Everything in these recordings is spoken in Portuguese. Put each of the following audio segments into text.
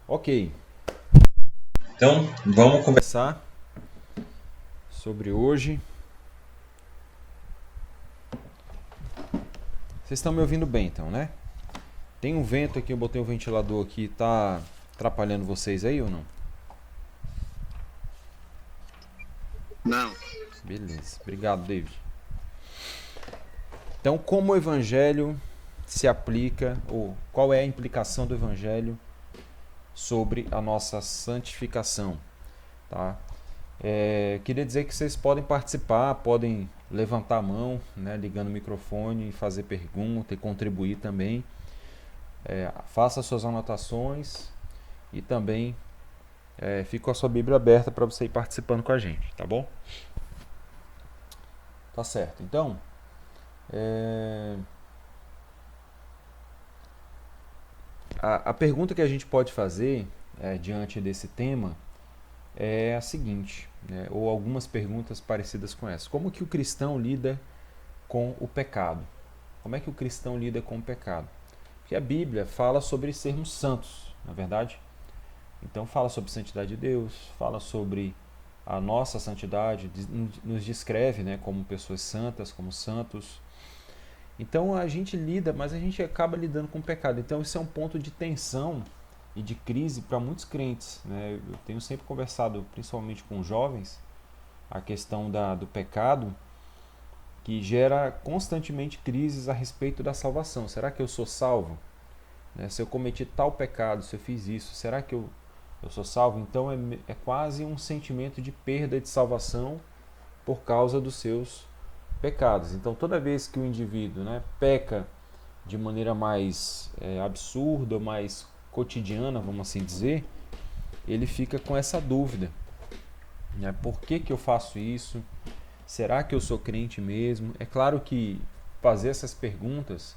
Ok, então vamos conversar sobre hoje. Vocês estão me ouvindo bem então, né? Tem um vento aqui, eu botei um ventilador aqui, tá atrapalhando vocês aí ou não? Não. Beleza, obrigado, David. Então, como o evangelho se aplica, ou qual é a implicação do evangelho sobre a nossa santificação, tá? Queria dizer que vocês podem participar, podem levantar a mão, né, ligando o microfone, fazer pergunta e contribuir também. Faça suas anotações e também fique com a sua Bíblia aberta para você ir participando com a gente, tá bom? Tá certo. Então, a pergunta que a gente pode fazer diante desse tema é a seguinte, né, ou algumas perguntas parecidas com essa. Como que o cristão lida com o pecado? Como é que o cristão lida com o pecado? Porque a Bíblia fala sobre sermos santos, na verdade. Então fala sobre santidade de Deus, fala sobre a nossa santidade, nos descreve, né, como pessoas santas, como santos. Então a gente lida, mas a gente acaba lidando com o pecado. Então isso é um ponto de tensão e de crise para muitos crentes, né? Eu tenho sempre conversado, principalmente com jovens, a questão do pecado, que gera constantemente crises a respeito da salvação. Será que eu sou salvo? Né? Se eu cometi tal pecado, se eu fiz isso, será que eu sou salvo? Então é quase um sentimento de perda de salvação por causa dos seus pecados. Então toda vez que o indivíduo, né, peca de maneira mais absurda, mais cotidiana, vamos assim dizer, ele fica com essa dúvida, né? Por que eu faço isso? Será que eu sou crente mesmo? É claro que fazer essas perguntas,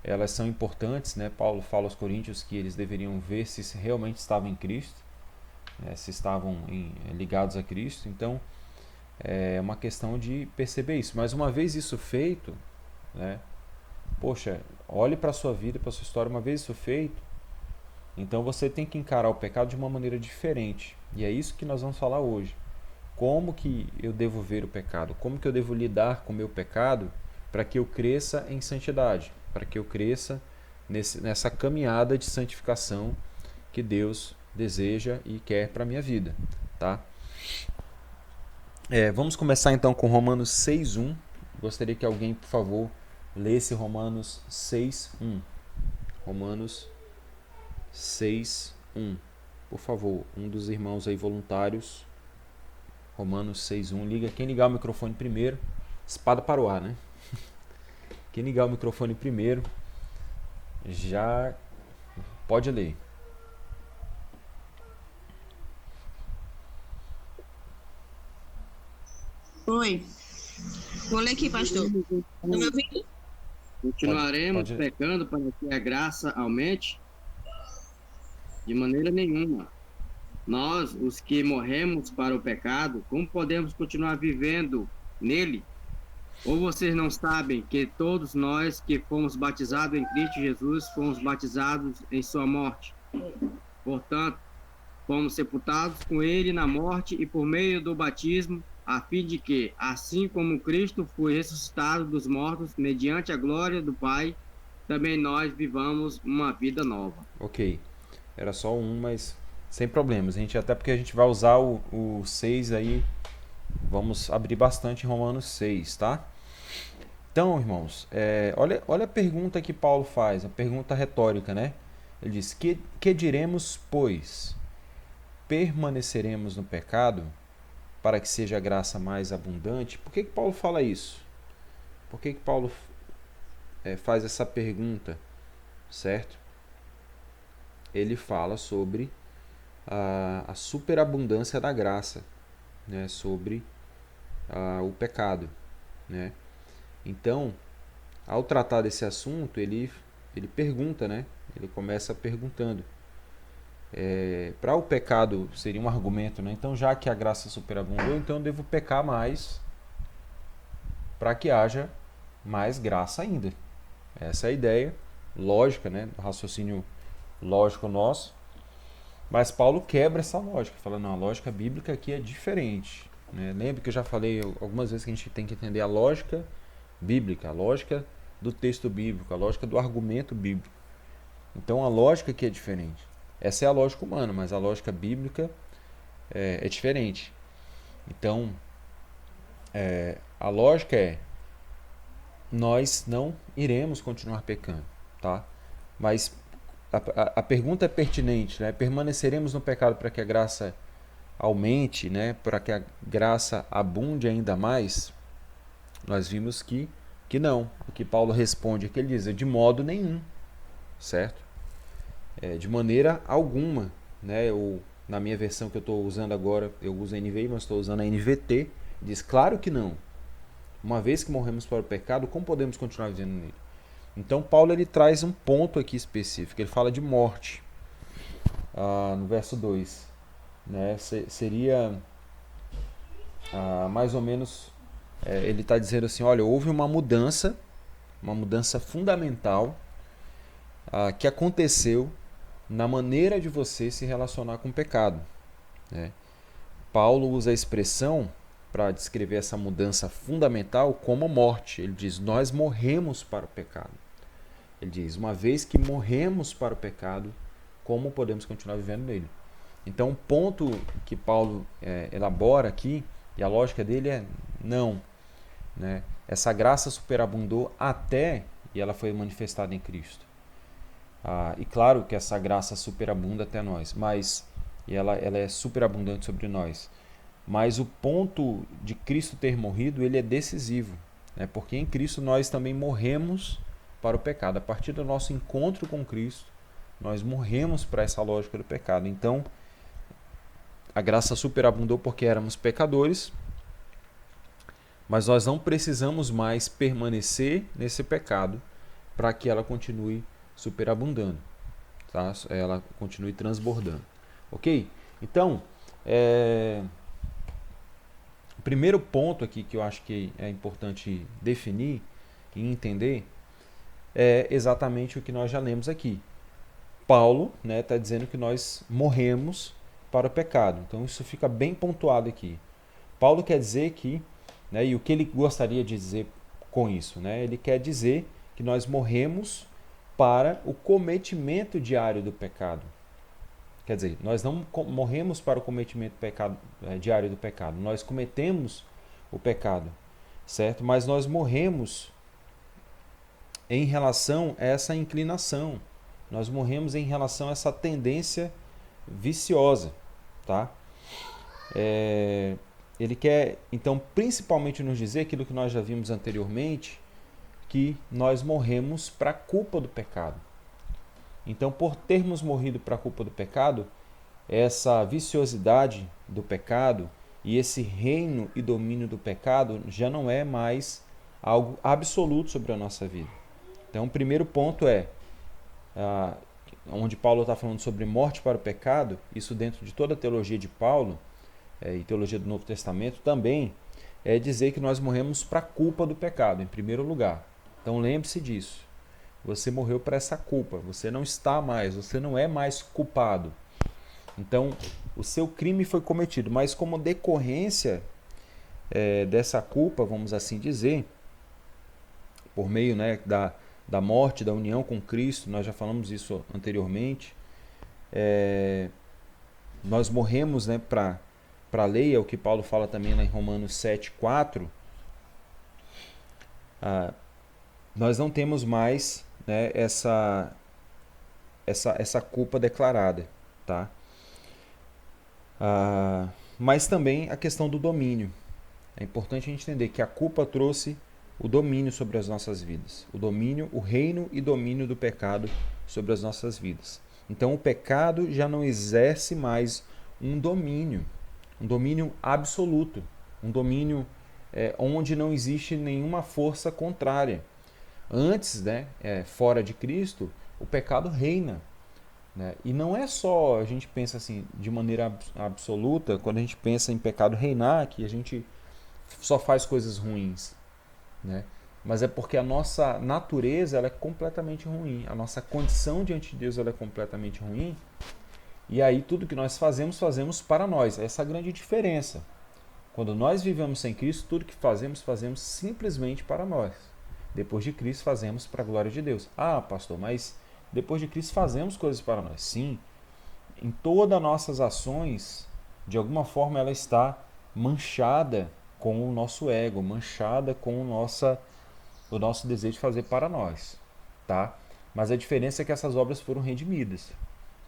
elas são importantes, né? Paulo fala aos Coríntios que eles deveriam ver se realmente estavam em Cristo, né? Se estavam ligados a Cristo. Então é uma questão de perceber isso. Mas uma vez isso feito, né? Poxa, olhe para a sua vida, para a sua história. Uma vez isso feito, então você tem que encarar o pecado de uma maneira diferente. E é isso que nós vamos falar hoje. Como que eu devo ver o pecado? Como que eu devo lidar com o meu pecado para que eu cresça em santidade? Para que eu cresça nessa caminhada de santificação que Deus deseja e quer para a minha vida, tá? Vamos começar então com Romanos 6:1. Gostaria que alguém, por favor, lesse Romanos 6:1. Romanos 6:1. Por favor, um dos irmãos aí voluntários. Romanos 6:1. Quem ligar o microfone primeiro, espada para o ar, né? Quem ligar o microfone primeiro já pode ler. Oi, vou ler aqui, pastor. Tá me ouvindo? Continuaremos Pode. pecando para que a graça aumente? De maneira nenhuma. Nós, os que morremos para o pecado, como podemos continuar vivendo nele? Ou vocês não sabem que todos nós que fomos batizados em Cristo Jesus, fomos batizados em sua morte? Portanto, fomos sepultados com ele na morte e por meio do batismo, a fim de que, assim como Cristo foi ressuscitado dos mortos mediante a glória do Pai, também nós vivamos uma vida nova. Ok. Era só um, mas sem problemas. Até porque a gente vai usar o 6 aí. Vamos abrir bastante em Romanos 6, tá? Então, irmãos, olha a pergunta que Paulo faz, a pergunta retórica, né? Ele diz: que diremos, pois? Permaneceremos no pecado para que seja a graça mais abundante? Por que Paulo fala isso? Por que Paulo faz essa pergunta, certo? Ele fala sobre a superabundância da graça, né? Sobre o pecado, né? Então, ao tratar desse assunto, ele pergunta, né? Ele começa perguntando. Para o pecado seria um argumento, né? Então, já que a graça superabundou, então eu devo pecar mais para que haja mais graça ainda. Essa é a ideia lógica, né? Do raciocínio lógico nosso. Mas Paulo quebra essa lógica, fala, não, a lógica bíblica aqui é diferente. Né? Lembra que eu já falei algumas vezes que a gente tem que entender a lógica bíblica, a lógica do texto bíblico, a lógica do argumento bíblico. Então a lógica aqui é diferente. Essa é a lógica humana, mas a lógica bíblica é diferente. Então, a lógica é, nós não iremos continuar pecando, tá? Mas a pergunta é pertinente, né? Permaneceremos no pecado para que a graça aumente, né? Para que a graça abunde ainda mais? Nós vimos que não. O que Paulo responde aqui, ele diz, de modo nenhum, certo? De maneira alguma, né? Na minha versão que eu estou usando agora, eu uso a NVI, mas estou usando a NVT, diz, claro que não. Uma vez que morremos para o pecado, como podemos continuar vivendo nele? Então Paulo ele traz um ponto aqui específico, ele fala de morte, no verso 2. Né? Seria mais ou menos, ele está dizendo assim, olha, houve uma mudança fundamental que aconteceu na maneira de você se relacionar com o pecado. Né? Paulo usa a expressão para descrever essa mudança fundamental como morte. Ele diz, nós morremos para o pecado. Ele diz, uma vez que morremos para o pecado, como podemos continuar vivendo nele? Então, o ponto que Paulo elabora aqui, e a lógica dele é não. Né? Essa graça superabundou até, e ela foi manifestada em Cristo. E claro que essa graça superabunda até nós, e ela é superabundante sobre nós. Mas o ponto de Cristo ter morrido, ele é decisivo, né? Porque em Cristo nós também morremos para o pecado. A partir do nosso encontro com Cristo, nós morremos para essa lógica do pecado. Então, a graça superabundou porque éramos pecadores, mas nós não precisamos mais permanecer nesse pecado para que ela continue superabundando, tá? Ela continue transbordando. Ok? Então, o primeiro ponto aqui que eu acho que é importante definir e entender é exatamente o que nós já lemos aqui. Paulo está dizendo que nós morremos para o pecado. Então isso fica bem pontuado aqui. Paulo quer dizer que, e o que ele gostaria de dizer com isso? Ele quer dizer que nós morremos para o cometimento diário do pecado. Quer dizer, nós não morremos para o cometimento diário do pecado. Nós cometemos o pecado, certo? Mas nós morremos em relação a essa inclinação. Nós morremos em relação a essa tendência viciosa, tá? Ele quer, então, principalmente nos dizer aquilo que nós já vimos anteriormente, que nós morremos para a culpa do pecado. Então, por termos morrido para a culpa do pecado, essa viciosidade do pecado e esse reino e domínio do pecado já não é mais algo absoluto sobre a nossa vida. Então, o primeiro ponto onde Paulo está falando sobre morte para o pecado, isso dentro de toda a teologia de Paulo e teologia do Novo Testamento também, é dizer que nós morremos para a culpa do pecado, em primeiro lugar. Então, lembre-se disso. Você morreu para essa culpa, você não é mais culpado. Então, o seu crime foi cometido, mas como decorrência dessa culpa, vamos assim dizer, por meio da morte, da união com Cristo, nós já falamos isso anteriormente, nós morremos para a lei, é o que Paulo fala também lá em Romanos 7:4, nós não temos mais essa culpa declarada, tá? Mas também a questão do domínio. É importante a gente entender que a culpa trouxe o domínio sobre as nossas vidas. O domínio, o reino e domínio do pecado sobre as nossas vidas. Então o pecado já não exerce mais um domínio absoluto, um domínio onde não existe nenhuma força contrária. Antes, fora de Cristo, o pecado reina. E não é só, a gente pensa assim, de maneira absoluta, quando a gente pensa em pecado reinar, que a gente só faz coisas ruins. Mas é porque a nossa natureza ela é completamente ruim, a nossa condição diante de Deus ela é completamente ruim, E aí tudo que nós fazemos, fazemos para nós. Essa é a grande diferença. Quando nós vivemos sem Cristo, tudo que fazemos, fazemos simplesmente para nós. Depois de Cristo, fazemos para a glória de Deus. Ah, pastor, mas depois de Cristo fazemos coisas para nós. Sim, em todas as nossas ações, de alguma forma ela está manchada com o nosso ego, manchada com o nosso desejo de fazer para nós, tá? Mas a diferença é que essas obras foram redimidas,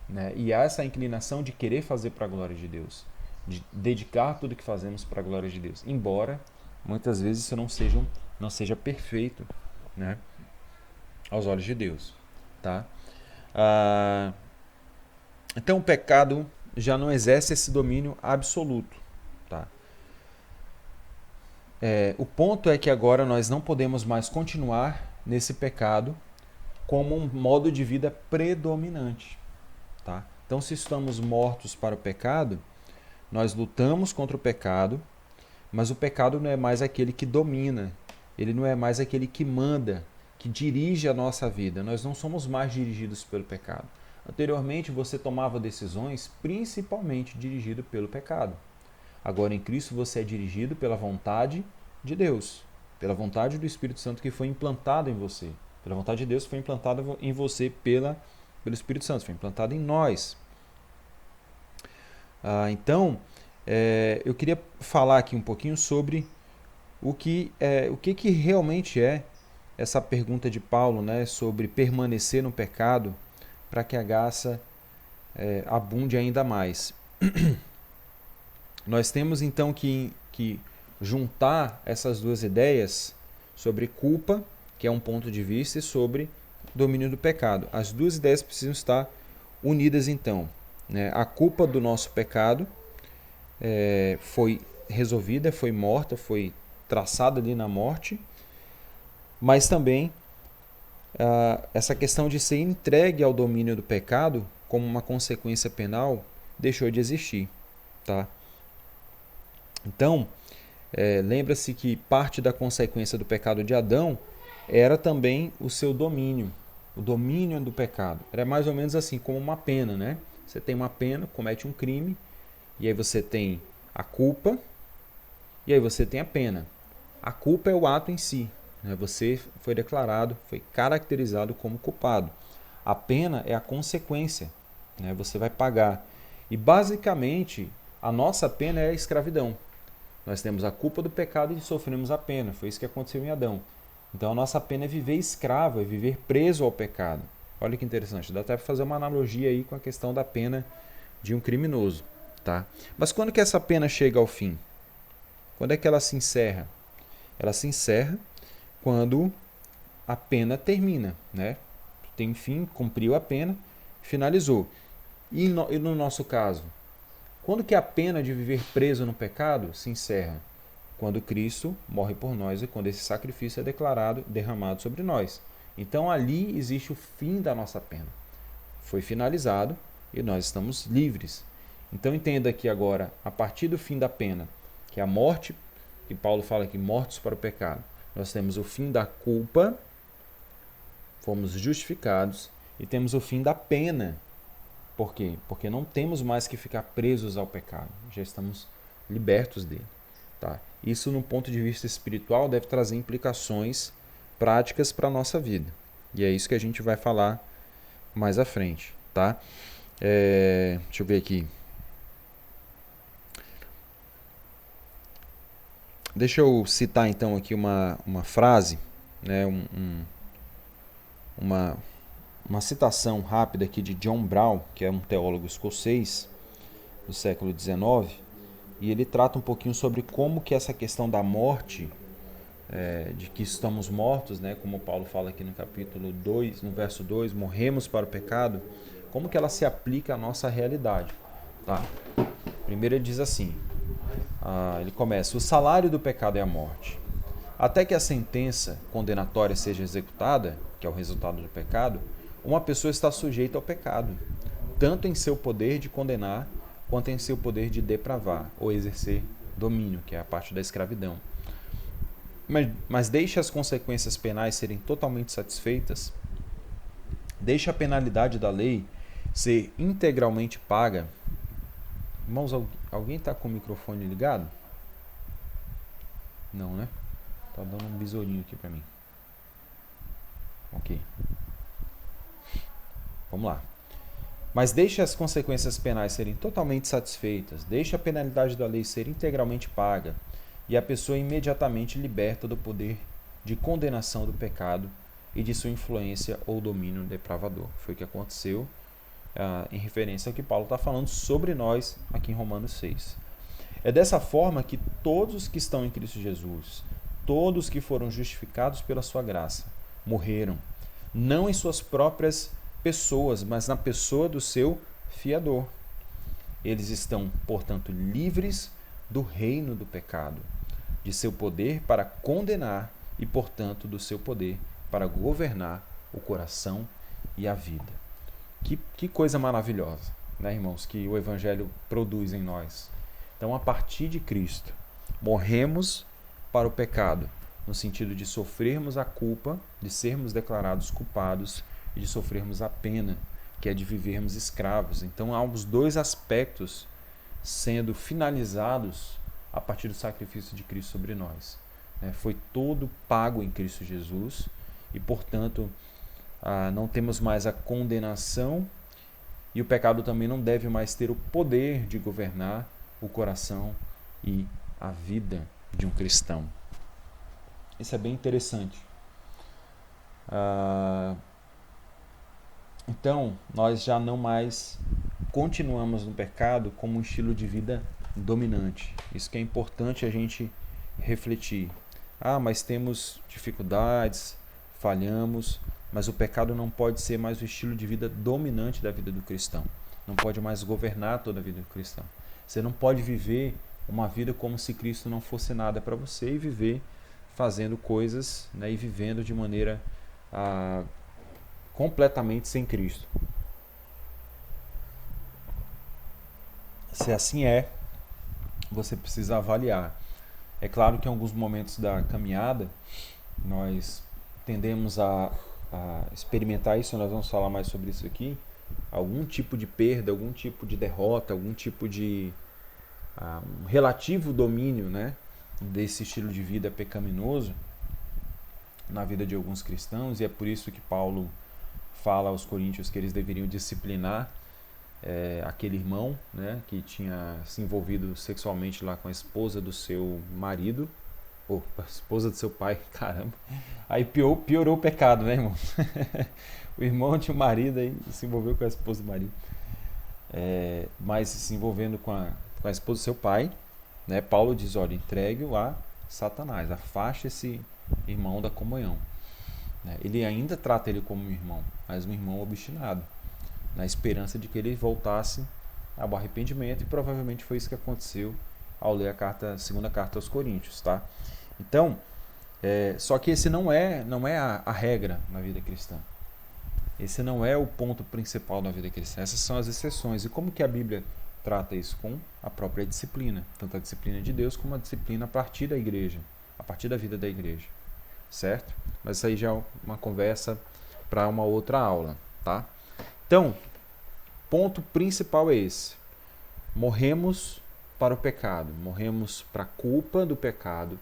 né? E há essa inclinação de querer fazer para a glória de Deus, de dedicar tudo que fazemos para a glória de Deus, embora muitas vezes isso não seja perfeito, né? Aos olhos de Deus, tá? Então o pecado já não exerce esse domínio absoluto, tá? O ponto é que agora nós não podemos mais continuar nesse pecado como um modo de vida predominante, tá? Então, se estamos mortos para o pecado, nós lutamos contra o pecado, mas o pecado não é mais aquele que domina, ele não é mais aquele que manda, que dirige a nossa vida. Nós não somos mais dirigidos pelo pecado. Anteriormente, você tomava decisões principalmente dirigido pelo pecado. Agora, em Cristo, você é dirigido pela vontade de Deus, pela vontade do Espírito Santo que foi implantado em você. Pela vontade de Deus que foi implantada em você pelo Espírito Santo, foi implantado em nós. Então, eu queria falar aqui um pouquinho sobre o que realmente é essa pergunta de Paulo, né, sobre permanecer no pecado para que a graça abunde ainda mais. Nós temos então que juntar essas duas ideias sobre culpa, que é um ponto de vista, e sobre domínio do pecado. As duas ideias precisam estar unidas então, né? A culpa do nosso pecado foi resolvida, foi morta, foi traçada ali na morte, mas também essa questão de ser entregue ao domínio do pecado como uma consequência penal deixou de existir, tá? Então, lembra-se que parte da consequência do pecado de Adão era também o seu domínio, o domínio do pecado. Era mais ou menos assim, como uma pena, né? Você tem uma pena, comete um crime, e aí você tem a culpa, e aí você tem a pena. A culpa é o ato em si, né? Você foi declarado, foi caracterizado como culpado. A pena é a consequência, né? Você vai pagar. E basicamente, a nossa pena é a escravidão. Nós temos a culpa do pecado e sofremos a pena. Foi isso que aconteceu em Adão. Então a nossa pena é viver escravo, é viver preso ao pecado. Olha que interessante, dá até para fazer uma analogia aí com a questão da pena de um criminoso, tá? Mas quando que essa pena chega ao fim? Quando é que ela se encerra? Ela se encerra quando a pena termina, né? Tem fim, cumpriu a pena, finalizou. E no nosso caso? Quando que a pena de viver preso no pecado se encerra? Quando Cristo morre por nós e quando esse sacrifício é declarado, derramado sobre nós. Então ali existe o fim da nossa pena. Foi finalizado e nós estamos livres. Então entenda aqui agora, a partir do fim da pena, que é a morte, que Paulo fala aqui, mortos para o pecado, nós temos o fim da culpa, fomos justificados, e temos o fim da pena. Por quê? Porque não temos mais que ficar presos ao pecado, já estamos libertos dele. Tá? Isso, no ponto de vista espiritual, deve trazer implicações práticas para a nossa vida. E é isso que a gente vai falar mais à frente. Tá? Deixa eu ver aqui. Deixa eu citar então aqui uma frase, né, uma citação rápida aqui de John Brown, que é um teólogo escocês do século XIX, e ele trata um pouquinho sobre como que essa questão da morte, de que estamos mortos, né, como Paulo fala aqui no capítulo 2, no verso 2, morremos para o pecado, como que ela se aplica à nossa realidade. Tá? Primeiro ele diz assim, ele começa, o salário do pecado é a morte. Até que a sentença condenatória seja executada, que é o resultado do pecado, uma pessoa está sujeita ao pecado, tanto em seu poder de condenar, quanto em seu poder de depravar, ou exercer domínio, que é a parte da escravidão. Mas deixe as consequências penais serem totalmente satisfeitas, deixe a penalidade da lei ser integralmente paga. Irmãos, alguém está com o microfone ligado? Não, né? Tá dando um besourinho aqui para mim. Ok. Vamos lá. Mas deixe as consequências penais serem totalmente satisfeitas, deixe a penalidade da lei ser integralmente paga e a pessoa imediatamente liberta do poder de condenação do pecado e de sua influência ou domínio depravador. Foi o que aconteceu em referência ao que Paulo está falando sobre nós aqui em Romanos 6. É dessa forma que todos os que estão em Cristo Jesus, todos que foram justificados pela sua graça, morreram, não em suas próprias pessoas, mas na pessoa do seu fiador. Eles estão, portanto, livres do reino do pecado, de seu poder para condenar e, portanto, do seu poder para governar o coração e a vida. Que coisa maravilhosa, né, irmãos, que o Evangelho produz em nós. Então, a partir de Cristo, morremos para o pecado, no sentido de sofrermos a culpa, de sermos declarados culpados e de sofrermos a pena, que é de vivermos escravos. Então há os dois aspectos sendo finalizados a partir do sacrifício de Cristo sobre nós. Foi todo pago em Cristo Jesus e, portanto, não temos mais a condenação e o pecado também não deve mais ter o poder de governar o coração e a vida de um cristão. Isso é bem interessante. Então, nós já não mais continuamos no pecado como um estilo de vida dominante. Isso que é importante a gente refletir. Mas temos dificuldades, falhamos, mas o pecado não pode ser mais o estilo de vida dominante da vida do cristão. Não pode mais governar toda a vida do cristão. Você não pode viver uma vida como se Cristo não fosse nada para você e viver fazendo coisas, né, e vivendo de maneira completamente sem Cristo. Se assim você precisa avaliar. É claro que em alguns momentos da caminhada nós tendemos a experimentar isso, nós vamos falar mais sobre isso aqui, algum tipo de perda, algum tipo de derrota, algum tipo de um relativo domínio, né, desse estilo de vida pecaminoso na vida de alguns cristãos, e é por isso que Paulo fala aos coríntios que eles deveriam disciplinar aquele irmão, né, que tinha se envolvido sexualmente lá com a esposa do seu marido, ou a esposa do seu pai, caramba. Aí piorou o pecado, né, irmão? O irmão tinha um marido aí se envolveu com a esposa do marido. Mas se envolvendo com a esposa do seu pai, né, Paulo diz, olha, entregue-o a Satanás, afaste esse irmão da comunhão. Ele ainda trata ele como um irmão, mas um irmão obstinado, na esperança de que ele voltasse ao arrependimento, e provavelmente foi isso que aconteceu ao ler a segunda carta aos Coríntios, tá? Então, só que esse não é a regra na vida cristã. Esse não é o ponto principal da vida cristã. Essas são as exceções. E como que a Bíblia trata isso? Com a própria disciplina, tanto a disciplina de Deus como a disciplina a partir da igreja, a partir da vida da igreja, certo? Mas isso aí já é uma conversa para uma outra aula, tá? Então, ponto principal é esse. Morremos para o pecado, morremos para a culpa do pecado,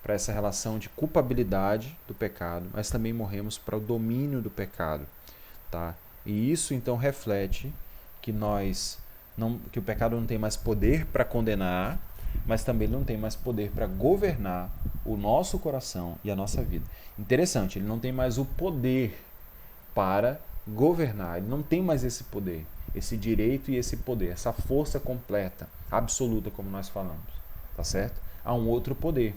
para essa relação de culpabilidade do pecado, mas também morremos para o domínio do pecado, tá? E isso então reflete que que o pecado não tem mais poder para condenar, mas também não tem mais poder para governar o nosso coração e a nossa vida. Interessante, ele não tem mais o poder para governar, ele não tem mais esse poder, esse direito e esse poder, essa força completa, absoluta, como nós falamos, tá certo? Há um outro poder,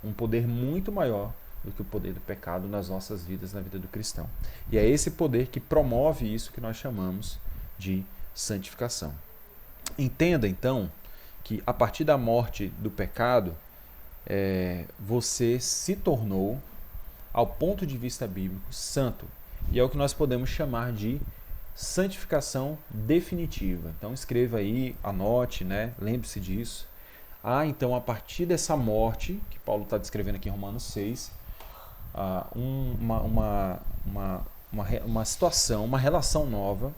um poder muito maior do que o poder do pecado nas nossas vidas, na vida do cristão. E é esse poder que promove isso que nós chamamos de santificação. Entenda, então, que a partir da morte do pecado, você se tornou, ao ponto de vista bíblico, santo. E é o que nós podemos chamar de santificação definitiva. Então escreva aí, anote, né? Lembre-se disso. Então a partir dessa morte, que Paulo está descrevendo aqui em Romanos 6, uma situação, uma relação nova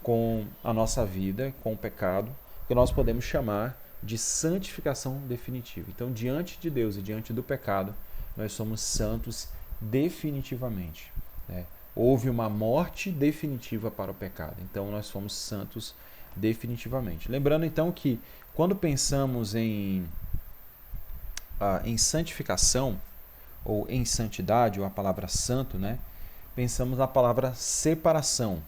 com a nossa vida, com o pecado, que nós podemos chamar de santificação definitiva. Então, diante de Deus e diante do pecado, nós somos santos definitivamente, né? Houve uma morte definitiva para o pecado, então nós somos santos definitivamente. Lembrando então que quando pensamos em santificação, ou em santidade, ou a palavra santo, né, pensamos na palavra separação.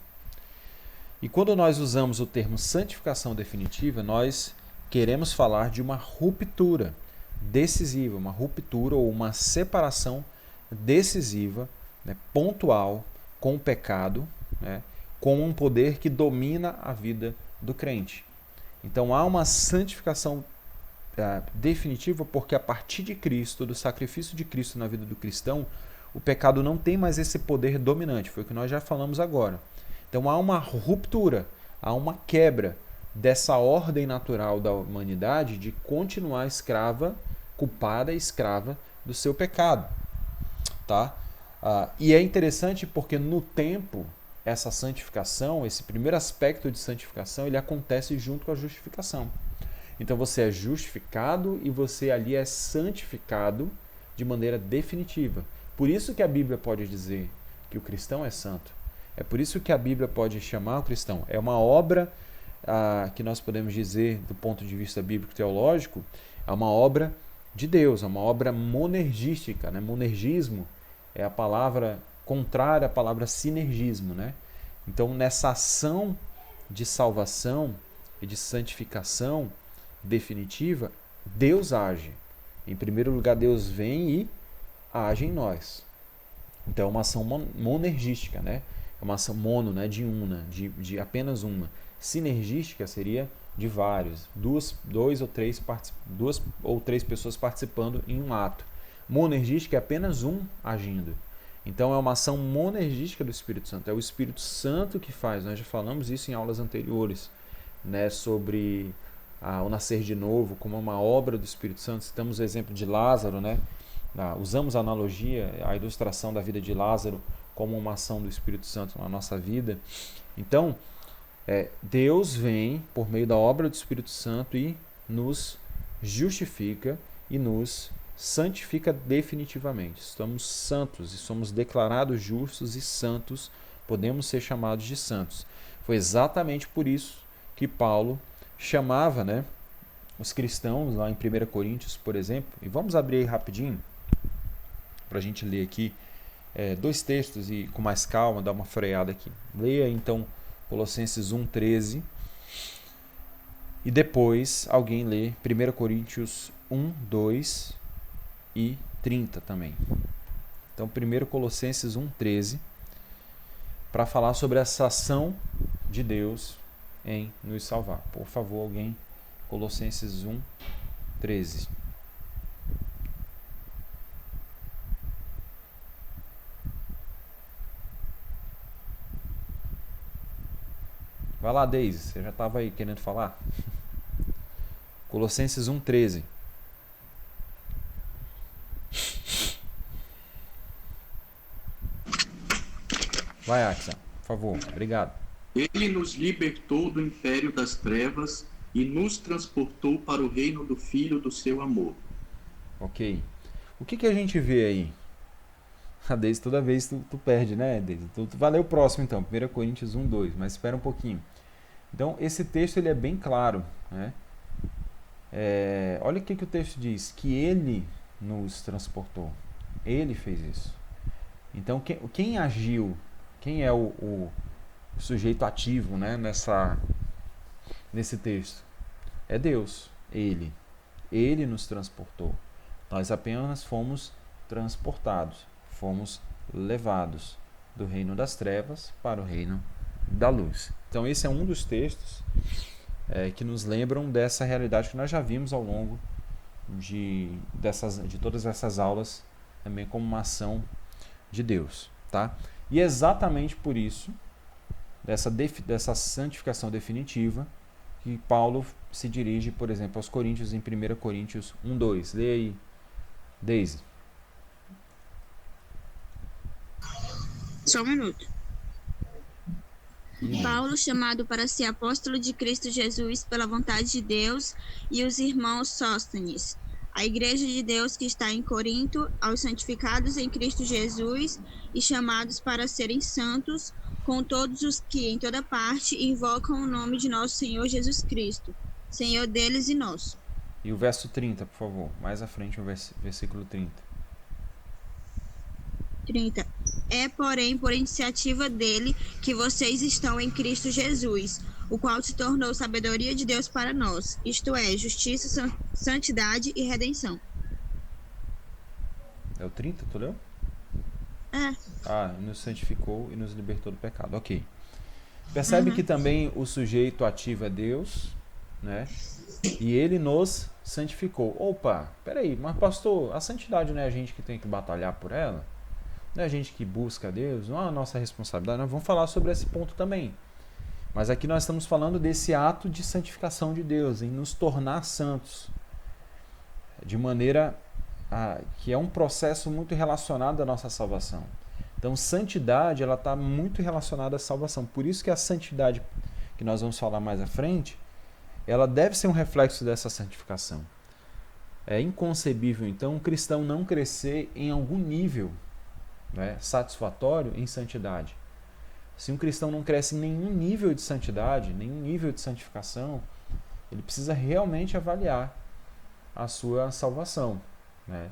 E quando nós usamos o termo santificação definitiva, nós queremos falar de uma ruptura decisiva, uma ruptura ou uma separação decisiva, né, pontual, com o pecado, né, com um poder que domina a vida do crente. Então há uma santificação definitiva, porque a partir de Cristo, do sacrifício de Cristo na vida do cristão, o pecado não tem mais esse poder dominante, foi o que nós já falamos agora. Então há uma ruptura, há uma quebra dessa ordem natural da humanidade de continuar escrava, culpada e escrava do seu pecado. Tá? E é interessante porque no tempo, essa santificação, esse primeiro aspecto de santificação, ele acontece junto com a justificação. Então você é justificado e você ali é santificado de maneira definitiva. Por isso que a Bíblia pode dizer que o cristão é santo. É por isso que a Bíblia pode chamar o cristão. É uma obra que nós podemos dizer, do ponto de vista bíblico-teológico, é uma obra de Deus, é uma obra monergística. Né? Monergismo é a palavra contrária à palavra sinergismo. Né? Então, nessa ação de salvação e de santificação definitiva, Deus age. Em primeiro lugar, Deus vem e age em nós. Então, é uma ação monergística, né? É uma ação mono, né? De una, de apenas uma. Sinergística seria de vários, duas ou três pessoas participando em um ato. Monergística é apenas um agindo. Então é uma ação monergística do Espírito Santo. É o Espírito Santo que faz. Nós já falamos isso em aulas anteriores, né, sobre o nascer de novo como uma obra do Espírito Santo. Citamos o exemplo de Lázaro, né? Usamos a analogia, a ilustração da vida de Lázaro como uma ação do Espírito Santo na nossa vida. Então, Deus vem por meio da obra do Espírito Santo e nos justifica e nos santifica definitivamente. Estamos santos e somos declarados justos e santos, podemos ser chamados de santos. Foi exatamente por isso que Paulo chamava, né, os cristãos lá em 1 Coríntios, por exemplo, e vamos abrir aí rapidinho para a gente ler aqui dois textos e com mais calma, dar uma freada aqui. Leia então Colossenses 1:13 e depois alguém lê 1 Coríntios 1:2 e 30 também. Então 1 Colossenses 1:13 para falar sobre essa ação de Deus em nos salvar. Por favor, alguém, Colossenses 1:13. Vai lá, Deise, você já estava aí querendo falar? Colossenses 1:13. Vai, Axel, por favor, obrigado. Ele nos libertou do império das trevas e nos transportou para o reino do Filho do seu amor. Ok. O que a gente vê aí? A Deise, toda vez tu perde, né, Deise? Tu vai ler o próximo então, 1 Coríntios 1:2, mas espera um pouquinho. Então, esse texto ele é bem claro, né? Olha o que o texto diz, que ele nos transportou. Ele fez isso. Então, quem agiu, quem é o sujeito ativo, né, nesse texto? É Deus, Ele. Ele nos transportou. Nós apenas fomos transportados, fomos levados do reino das trevas para o reino da luz. Então esse é um dos textos que nos lembram dessa realidade que nós já vimos ao longo de todas essas aulas, também como uma ação de Deus. Tá? E é exatamente por isso, dessa santificação definitiva, que Paulo se dirige, por exemplo, aos Coríntios em 1 Coríntios 1:2. Leia aí, Deise. Só um minuto. Paulo, chamado para ser apóstolo de Cristo Jesus pela vontade de Deus, e os irmãos Sóstenes, a igreja de Deus que está em Corinto, aos santificados em Cristo Jesus e chamados para serem santos, com todos os que em toda parte invocam o nome de nosso Senhor Jesus Cristo, Senhor deles e nosso. E o verso 30, por favor. Mais à frente, o versículo 30. 30. É, porém, por iniciativa dele que vocês estão em Cristo Jesus, o qual se tornou sabedoria de Deus para nós, isto é, justiça, santidade e redenção. É o 30, tu leu? É. Nos santificou e nos libertou do pecado. Ok. Percebe que também o sujeito ativo é Deus, né? E ele nos santificou. Opa, peraí, mas pastor, a santidade não é a gente que tem que batalhar por ela? Não é a gente que busca a Deus? Não é a nossa responsabilidade? Nós vamos falar sobre esse ponto também. Mas aqui nós estamos falando desse ato de santificação de Deus, em nos tornar santos. De maneira que é um processo muito relacionado à nossa salvação. Então, santidade, ela está muito relacionada à salvação. Por isso que a santidade, que nós vamos falar mais à frente, ela deve ser um reflexo dessa santificação. É inconcebível, então, um cristão não crescer em algum nível, né, satisfatório em santidade. Se um cristão não cresce em nenhum nível de santidade, nenhum nível de santificação, ele precisa realmente avaliar a sua salvação, né?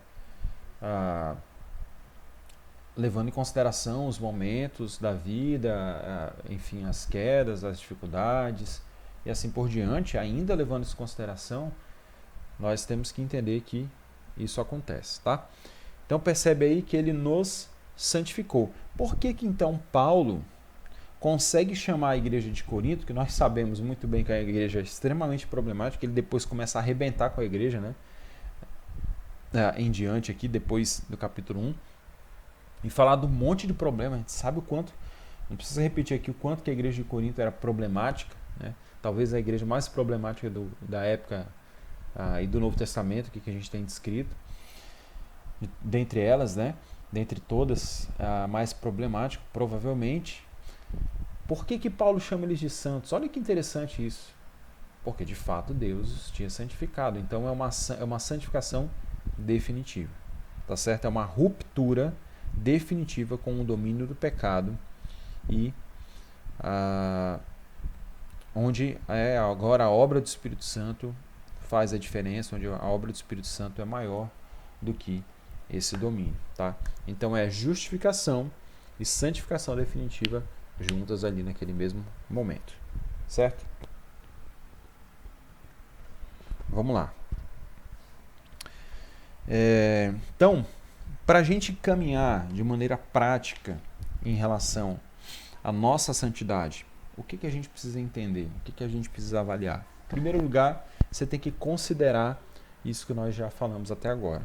Levando em consideração os momentos da vida, enfim, as quedas, as dificuldades e assim por diante. Ainda levando isso em consideração, nós temos que entender que isso acontece, tá? Então percebe aí que ele nos santificou. Por que então Paulo consegue chamar a igreja de Corinto, que nós sabemos muito bem que a igreja é extremamente problemática, ele depois começa a arrebentar com a igreja, né? Em diante aqui, depois do capítulo 1, e falar do monte de problemas. A gente sabe o quanto, não precisa repetir aqui o quanto que a igreja de Corinto era problemática, né? Talvez a igreja mais problemática da época e do Novo Testamento que a gente tem descrito, dentre elas, né? Dentre todas, a mais problemática, provavelmente. Por que Paulo chama eles de santos? Olha que interessante isso. Porque de fato Deus os tinha santificado. Então é uma santificação definitiva. Tá certo? É uma ruptura definitiva com o domínio do pecado e onde agora a obra do Espírito Santo faz a diferença, onde a obra do Espírito Santo é maior do que esse domínio, tá? Então é justificação e santificação definitiva juntas ali naquele mesmo momento, certo? Vamos lá. Então, para a gente caminhar de maneira prática em relação à nossa santidade, o que a gente precisa entender? O que a gente precisa avaliar? Em primeiro lugar, você tem que considerar isso que nós já falamos até agora.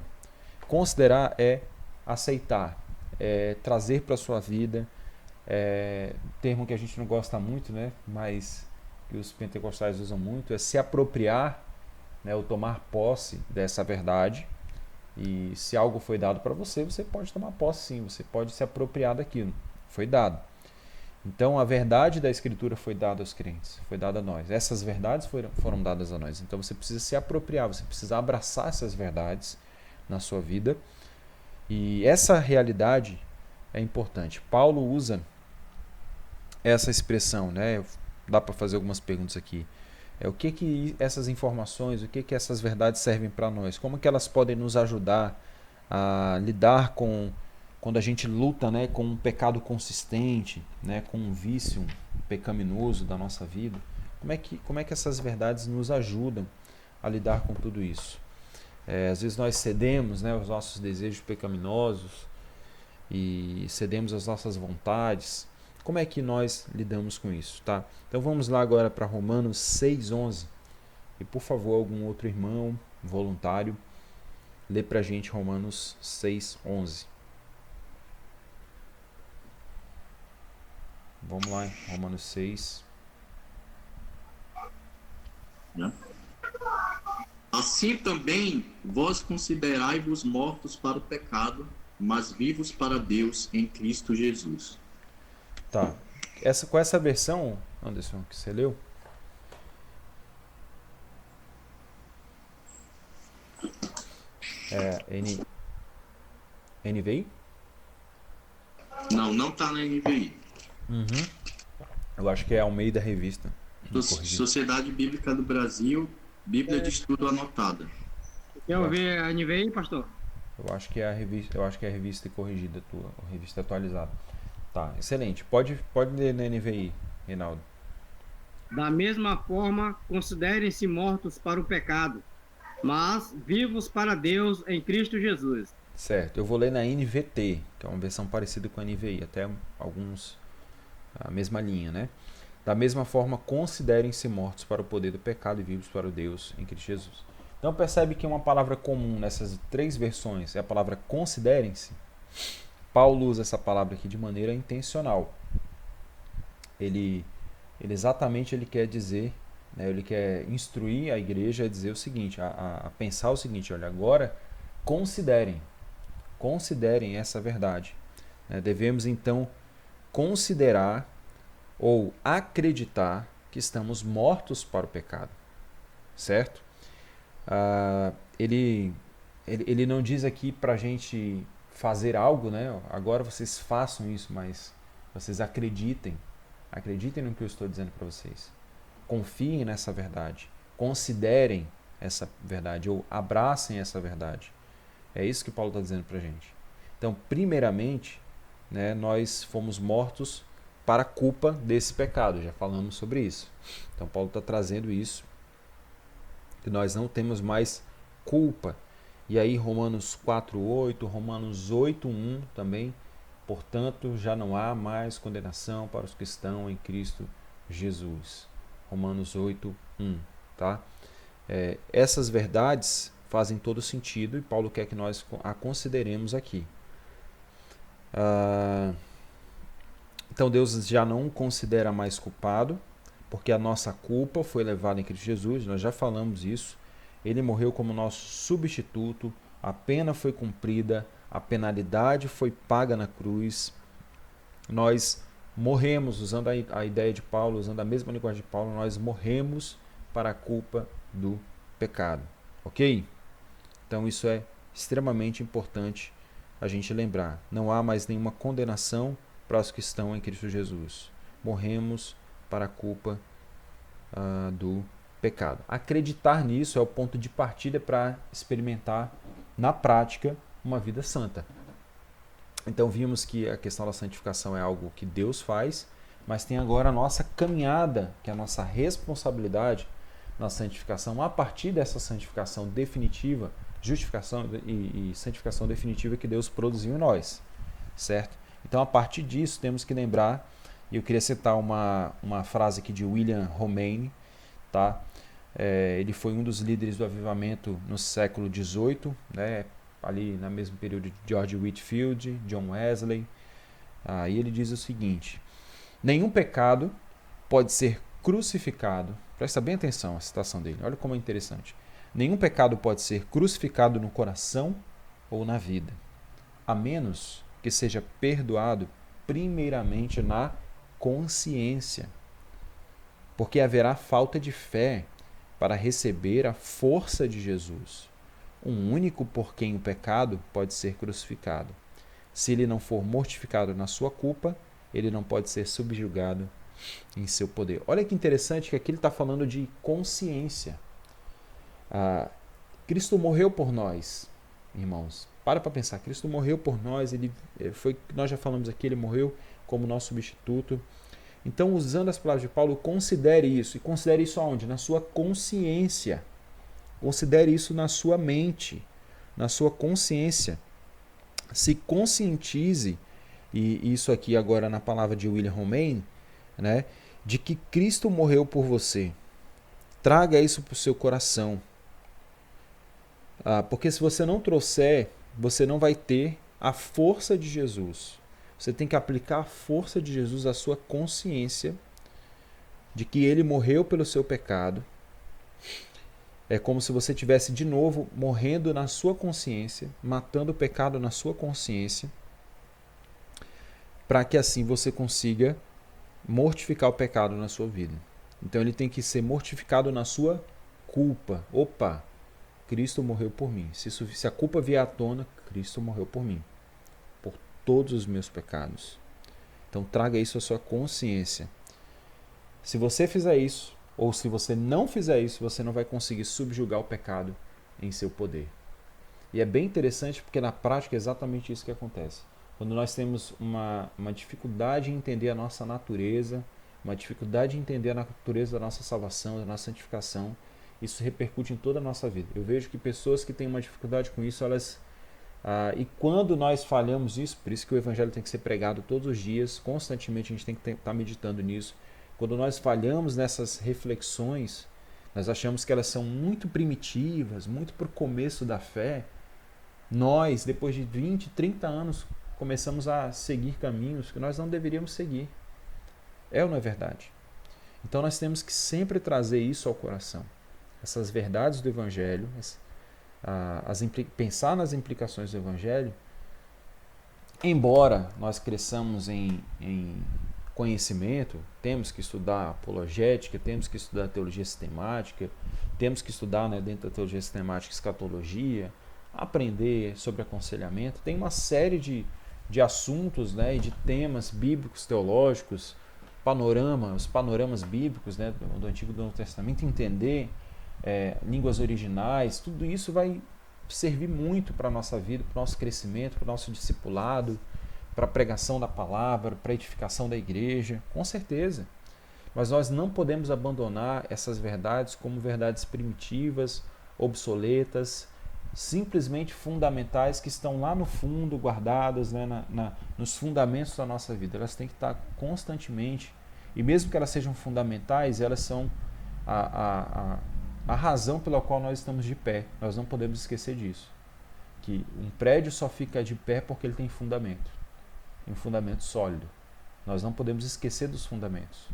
Considerar é aceitar, é trazer para a sua vida, termo que a gente não gosta muito, né? Mas que os pentecostais usam muito, é se apropriar, né? Ou tomar posse dessa verdade. E se algo foi dado para você, você pode tomar posse sim, você pode se apropriar daquilo, foi dado. Então a verdade da Escritura foi dada aos crentes, foi dada a nós. Essas verdades foram dadas a nós. Então você precisa se apropriar, você precisa abraçar essas verdades na sua vida. E essa realidade é importante. Paulo usa essa expressão, né? Dá para fazer algumas perguntas aqui. O que essas informações, o que essas verdades servem para nós? Como que elas podem nos ajudar a lidar com quando a gente luta, né, com um pecado consistente, né, com um vício pecaminoso da nossa vida? Como é que essas verdades nos ajudam a lidar com tudo isso? Às vezes nós cedemos, né, aos nossos desejos pecaminosos e cedemos às nossas vontades. Como é que nós lidamos com isso, tá? Então vamos lá agora para Romanos 6:11. E por favor, algum outro irmão voluntário, lê para a gente Romanos 6:11. Vamos lá, Romanos 6. Assim também vós considerai-vos mortos para o pecado, mas vivos para Deus em Cristo Jesus. Tá. Com essa versão, Anderson, que você leu? NVI? Não está na NVI. Eu acho que é Almeida Revista. Sociedade Bíblica do Brasil, Bíblia de Estudo anotada. Quer ouvir a NVI, pastor? Eu acho que é a revista corrigida tua, a revista atualizada. Tá, excelente. Pode ler na NVI, Reinaldo. Da mesma forma, considerem-se mortos para o pecado, mas vivos para Deus em Cristo Jesus. Certo, eu vou ler na NVT, que é uma versão parecida com a NVI, até alguns a mesma linha, né? Da mesma forma, considerem-se mortos para o poder do pecado e vivos para o Deus em Cristo Jesus. Então percebe que uma palavra comum nessas três versões é a palavra considerem-se. Paulo usa essa palavra aqui de maneira intencional. Ele quer dizer, né, ele quer instruir a igreja a dizer o seguinte, a pensar o seguinte, olha, agora considerem essa verdade. Né? Devemos então considerar ou acreditar que estamos mortos para o pecado, certo? Ele não diz aqui para a gente fazer algo, né? Agora vocês façam isso, mas vocês acreditem no que eu estou dizendo para vocês. Confiem nessa verdade, considerem essa verdade ou abracem essa verdade. É isso que Paulo está dizendo para a gente. Então, primeiramente, né, nós fomos mortos para a culpa desse pecado, já falamos sobre isso. Então, Paulo está trazendo isso, que nós não temos mais culpa. E aí, Romanos 4:8, Romanos 8:1 também, portanto, já não há mais condenação para os que estão em Cristo Jesus. Romanos 8:1, tá? Essas verdades fazem todo sentido e Paulo quer que nós a consideremos aqui. Então Deus já não considera mais culpado, porque a nossa culpa foi levada em Cristo Jesus, nós já falamos isso. Ele morreu como nosso substituto, a pena foi cumprida, a penalidade foi paga na cruz. Nós morremos, usando a ideia de Paulo, usando a mesma linguagem de Paulo, nós morremos para a culpa do pecado. Ok? Então isso é extremamente importante a gente lembrar. Não há mais nenhuma condenação para os que estão em Cristo Jesus. Morremos para a culpa do pecado. Acreditar nisso é o ponto de partida para experimentar na prática uma vida santa. Então vimos que a questão da santificação é algo que Deus faz, mas tem agora a nossa caminhada, que é a nossa responsabilidade na santificação, a partir dessa santificação definitiva, justificação e santificação definitiva que Deus produziu em nós, certo? Então a partir disso temos que lembrar, e eu queria citar uma frase aqui de William Romaine, tá? Ele foi um dos líderes do avivamento no século XVIII, né? Ali no mesmo período de George Whitefield, John Wesley. E ele diz o seguinte: nenhum pecado pode ser crucificado. Presta bem atenção a citação dele, olha como é interessante. Nenhum pecado pode ser crucificado no coração ou na vida, a menos que seja perdoado primeiramente na consciência, porque haverá falta de fé para receber a força de Jesus, um único por quem o pecado pode ser crucificado. Se ele não for mortificado na sua culpa, ele não pode ser subjugado em seu poder. Olha que interessante que aqui ele está falando de consciência. Cristo morreu por nós, irmãos. Para pensar, Cristo morreu por nós, nós já falamos aqui, ele morreu como nosso substituto. Então, usando as palavras de Paulo, considere isso. E considere isso aonde? Na sua consciência. Considere isso na sua mente, na sua consciência. Se conscientize, e isso aqui agora na palavra de William Romaine, né, de que Cristo morreu por você. Traga isso para o seu coração. Porque se você não trouxer, você não vai ter a força de Jesus. Você tem que aplicar a força de Jesus à sua consciência de que ele morreu pelo seu pecado. É como se você tivesse de novo morrendo na sua consciência, matando o pecado na sua consciência, para que assim você consiga mortificar o pecado na sua vida. Então ele tem que ser mortificado na sua culpa. Opa, Cristo morreu por mim. Se a culpa vier à tona, Cristo morreu por mim, por todos os meus pecados. Então traga isso à sua consciência. Se você fizer isso, ou se você não fizer isso, você não vai conseguir subjugar o pecado em seu poder. E é bem interessante porque na prática é exatamente isso que acontece. Quando nós temos uma dificuldade em entender a nossa natureza, uma dificuldade em entender a natureza da nossa salvação, da nossa santificação, isso repercute em toda a nossa vida. Eu vejo que pessoas que têm uma dificuldade com isso, e quando nós falhamos isso, por isso que o Evangelho tem que ser pregado todos os dias, constantemente a gente tem que estar meditando nisso. Quando nós falhamos nessas reflexões, nós achamos que elas são muito primitivas, muito para o começo da fé. Nós, depois de 20, 30 anos, começamos a seguir caminhos que nós não deveríamos seguir. É ou não é verdade? Então nós temos que sempre trazer isso ao coração. Essas verdades do Evangelho, pensar nas implicações do Evangelho, embora nós cresçamos em conhecimento, temos que estudar apologética, temos que estudar teologia sistemática, temos que estudar, dentro da teologia sistemática, escatologia, aprender sobre aconselhamento. Tem uma série de assuntos, e de temas bíblicos, teológicos, os panoramas bíblicos, do Antigo e do Novo Testamento, entender línguas originais, tudo isso vai servir muito para a nossa vida, para o nosso crescimento, para o nosso discipulado, para a pregação da palavra, para a edificação da igreja, com certeza. Mas nós não podemos abandonar essas verdades como verdades primitivas, obsoletas, simplesmente fundamentais, que estão lá no fundo, guardadas, nos fundamentos da nossa vida. Elas têm que estar constantemente, e mesmo que elas sejam fundamentais, elas são a razão pela qual nós estamos de pé. Nós não podemos esquecer disso, que um prédio só fica de pé porque ele tem fundamento, um fundamento sólido. Nós não podemos esquecer dos fundamentos.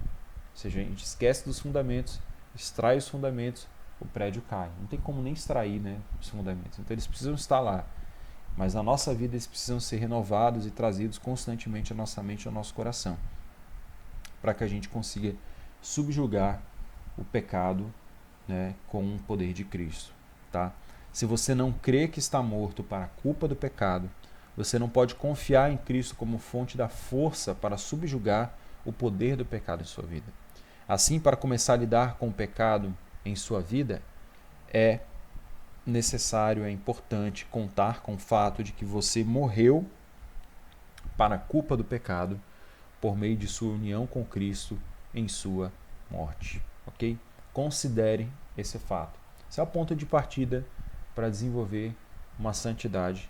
Se a gente esquece dos fundamentos, extrai os fundamentos, o prédio cai. Não tem como nem extrair, os fundamentos. Então eles precisam estar lá. Mas na nossa vida eles precisam ser renovados e trazidos constantemente à nossa mente e ao nosso coração, para que a gente consiga subjugar o pecado, com o poder de Cristo. Tá? Se você não crê que está morto para a culpa do pecado, você não pode confiar em Cristo como fonte da força para subjugar o poder do pecado em sua vida. Assim, para começar a lidar com o pecado em sua vida, é necessário, é importante contar com o fato de que você morreu para a culpa do pecado por meio de sua união com Cristo em sua morte. Ok? Considere esse fato. Esse é o ponto de partida para desenvolver uma santidade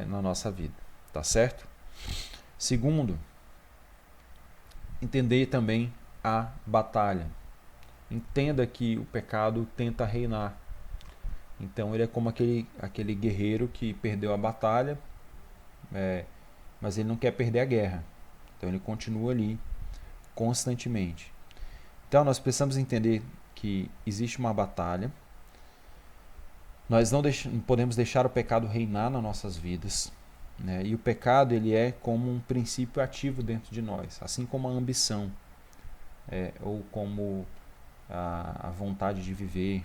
na nossa vida. Tá certo? Segundo, entender também a batalha. Entenda que o pecado tenta reinar. Então ele é como aquele guerreiro que perdeu a batalha, mas ele não quer perder a guerra. Então ele continua ali constantemente. Então nós precisamos entender que existe uma batalha. Nós não podemos deixar o pecado reinar nas nossas vidas. E o pecado ele é como um princípio ativo dentro de nós, assim como a ambição, ou como a vontade de viver.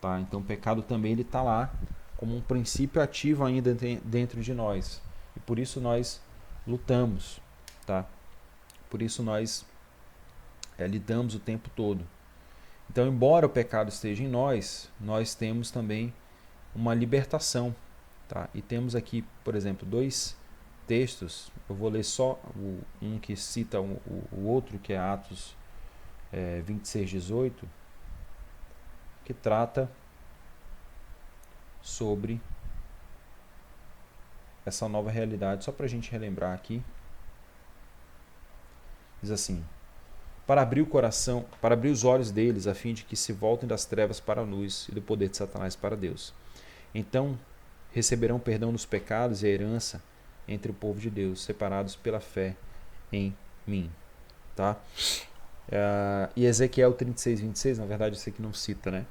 Tá? Então o pecado também está lá como um princípio ativo ainda dentro de nós. E por isso nós lutamos. Tá? Por isso nós lidamos o tempo todo. Então, embora o pecado esteja em nós, nós temos também uma libertação. Tá? E temos aqui, por exemplo, 2 textos. Eu vou ler só um que cita o outro, que é Atos 26:18, que trata sobre essa nova realidade. Só para a gente relembrar aqui. Diz assim: para abrir o coração, para abrir os olhos deles, a fim de que se voltem das trevas para a luz e do poder de Satanás para Deus. Então receberão perdão dos pecados e a herança entre o povo de Deus, separados pela fé em mim. Tá? E Ezequiel 36:26, na verdade isso aqui não cita,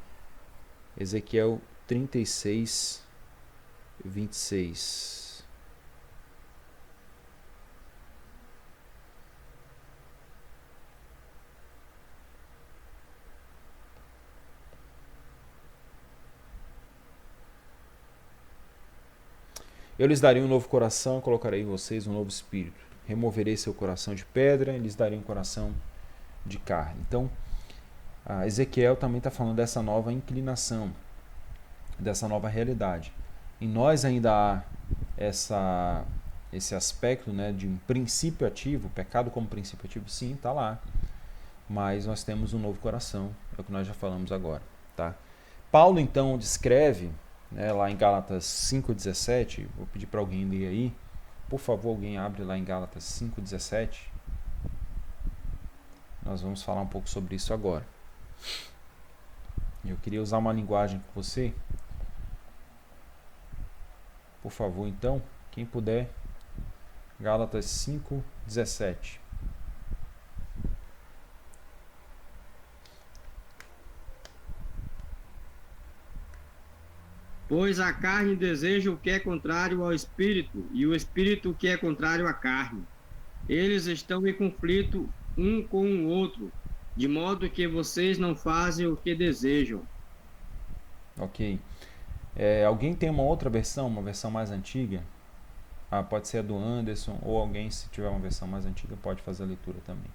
Ezequiel 36:26. Eu lhes darei um novo coração, colocarei em vocês um novo espírito. Removerei seu coração de pedra e lhes darei um coração de carne. Então, Ezequiel também está falando dessa nova inclinação, dessa nova realidade. Em nós ainda há esse aspecto, né, de um princípio ativo, o pecado como princípio ativo, sim, está lá. Mas nós temos um novo coração, é o que nós já falamos agora. Tá? Paulo, então, descreve, né, lá em Gálatas 5,17, vou pedir para alguém ler aí. Por favor, alguém abre lá em Gálatas 5,17. Nós vamos falar um pouco sobre isso agora. Eu queria usar uma linguagem com você. Por favor, então, quem puder, Gálatas 5,17. Pois a carne deseja o que é contrário ao espírito, e o espírito o que é contrário à carne. Eles estão em conflito um com o outro, de modo que vocês não fazem o que desejam. Ok. Alguém tem uma outra versão, uma versão mais antiga? Pode ser a do Anderson, ou alguém, se tiver uma versão mais antiga, pode fazer a leitura também.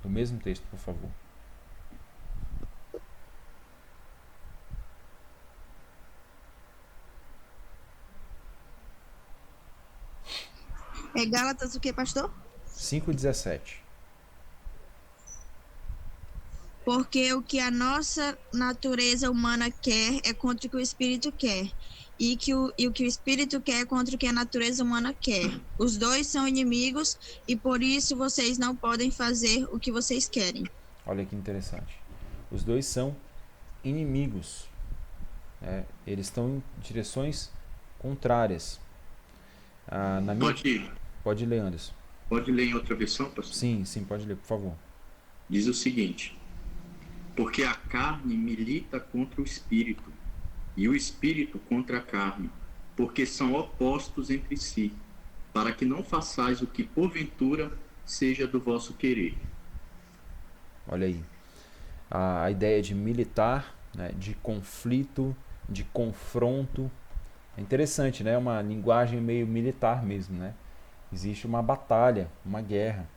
Do mesmo texto, por favor. É Gálatas o que, pastor? 5,17. Porque o que a nossa natureza humana quer é contra o que o Espírito quer. E o que o Espírito quer é contra o que a natureza humana quer. Os dois são inimigos e por isso vocês não podem fazer o que vocês querem. Olha que interessante. Os dois são inimigos. Eles estão em direções contrárias. Pode ler, Anderson. Pode ler em outra versão, pastor? Sim, pode ler, por favor. Diz o seguinte: porque a carne milita contra o espírito, e o espírito contra a carne, porque são opostos entre si, para que não façais o que porventura seja do vosso querer. Olha aí. A ideia de militar, né, de conflito, de confronto. É interessante, né? Uma linguagem meio militar mesmo, né? Existe uma batalha, uma guerra.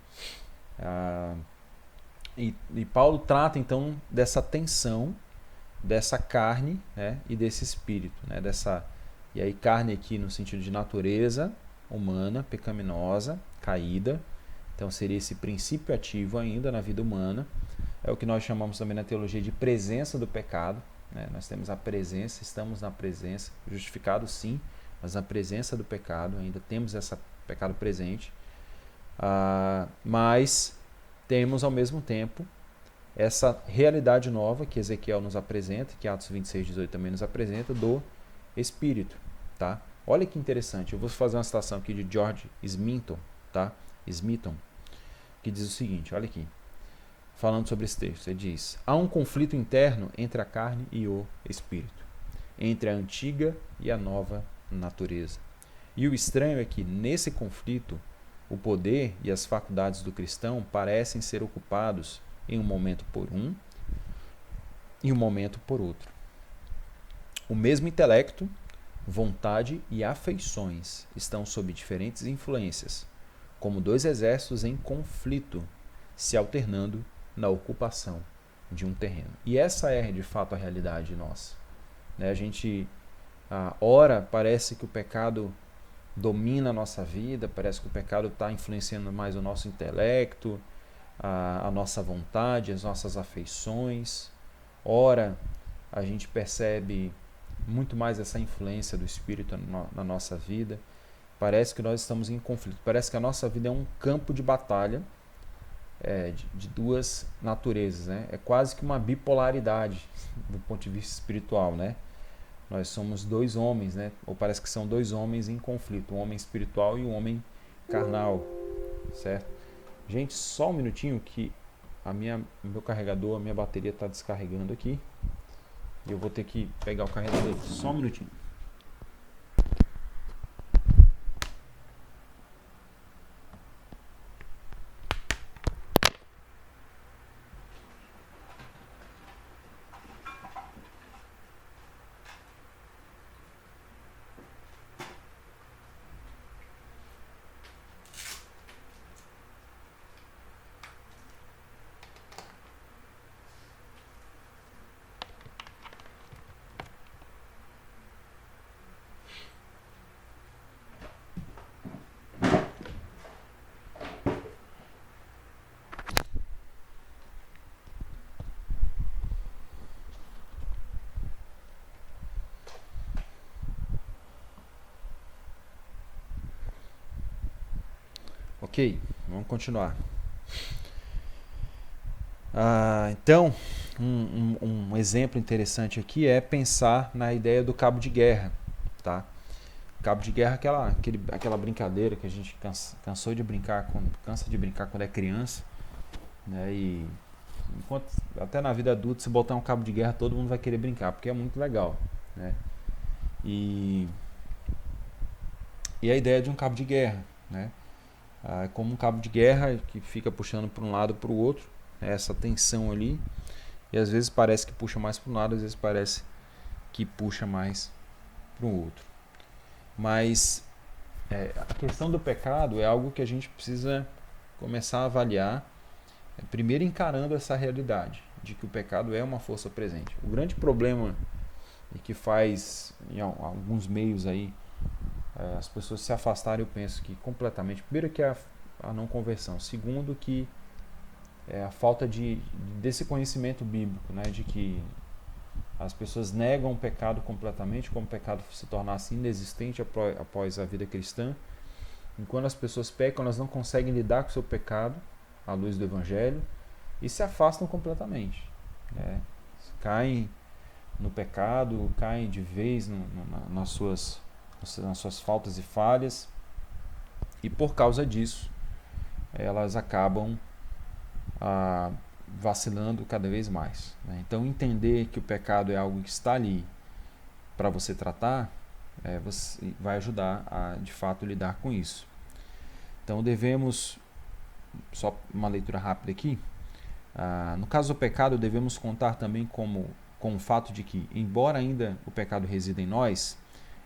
E Paulo trata então dessa tensão, dessa carne, né, e desse espírito, né, e aí carne aqui no sentido de natureza humana, pecaminosa, caída. Então seria esse princípio ativo ainda na vida humana. É o que nós chamamos também na teologia de presença do pecado. Né? Nós temos a presença, estamos na presença, justificado sim, mas na presença do pecado, ainda temos esse pecado presente. Mas temos ao mesmo tempo essa realidade nova que Ezequiel nos apresenta, que Atos 26:18 também nos apresenta, do Espírito. Tá? Olha que interessante, eu vou fazer uma citação aqui de George Smithon, tá? Smithon, que diz o seguinte, olha aqui, falando sobre esse texto, ele diz: há um conflito interno entre a carne e o Espírito, entre a antiga e a nova natureza. E o estranho é que, nesse conflito, o poder e as faculdades do cristão parecem ser ocupados em um momento por um e um momento por outro. O mesmo intelecto, vontade e afeições estão sob diferentes influências, como dois exércitos em conflito, se alternando na ocupação de um terreno. E essa é, de fato, a realidade nossa. A gente, ora, parece que o pecado domina a nossa vida, parece que o pecado está influenciando mais o nosso intelecto, a nossa vontade, as nossas afeições. Ora, a gente percebe muito mais essa influência do Espírito na nossa vida. Parece que nós estamos em conflito. Parece que a nossa vida é um campo de batalha de duas naturezas. Né? É quase que uma bipolaridade do ponto de vista espiritual. Né? Nós somos dois homens, né? Ou parece que são dois homens em conflito, um homem espiritual e um homem carnal, certo? Gente, só um minutinho que meu carregador, a minha bateria está descarregando aqui e eu vou ter que pegar o carregador. Só um minutinho. Ok, vamos continuar. Então, um exemplo interessante aqui é pensar na ideia do cabo de guerra, tá? Cabo de guerra é aquela brincadeira que a gente cansa de brincar quando é criança, né? E até na vida adulta, se botar um cabo de guerra, todo mundo vai querer brincar, porque é muito legal, né? E a ideia de um cabo de guerra, né? Como um cabo de guerra que fica puxando para um lado para o outro, né? Essa tensão ali, e às vezes parece que puxa mais para um lado, às vezes parece que puxa mais para o outro. Mas a questão do pecado é algo que a gente precisa começar a avaliar, primeiro encarando essa realidade de que o pecado é uma força presente. O grande problema que faz em alguns meios aí as pessoas se afastarem, eu penso que completamente, primeiro que é a não conversão, segundo que é a falta desse conhecimento bíblico, né, de que as pessoas negam o pecado completamente, como o pecado se tornasse inexistente após a vida cristã. E quando as pessoas pecam, elas não conseguem lidar com o seu pecado à luz do Evangelho e se afastam completamente, né? Caem no pecado, caem de vez nas suas faltas e falhas, e por causa disso elas acabam vacilando cada vez mais, né? Então entender que o pecado é algo que está ali para você tratar, você vai ajudar a de fato lidar com isso. Então devemos, só uma leitura rápida aqui, no caso do pecado devemos contar também com o fato de que, embora ainda o pecado resida em nós,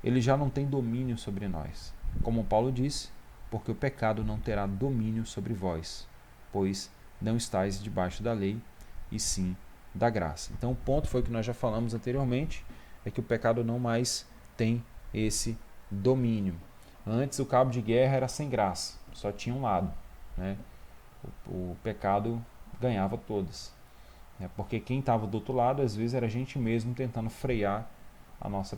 ele já não tem domínio sobre nós. Como Paulo disse, porque o pecado não terá domínio sobre vós, pois não estáis debaixo da lei, e sim da graça. Então o ponto foi que nós já falamos anteriormente, é que o pecado não mais tem esse domínio. Antes o cabo de guerra era sem graça, só tinha um lado, né? O pecado ganhava todas, né? Porque quem estava do outro lado, às vezes, era a gente mesmo tentando frear a nossa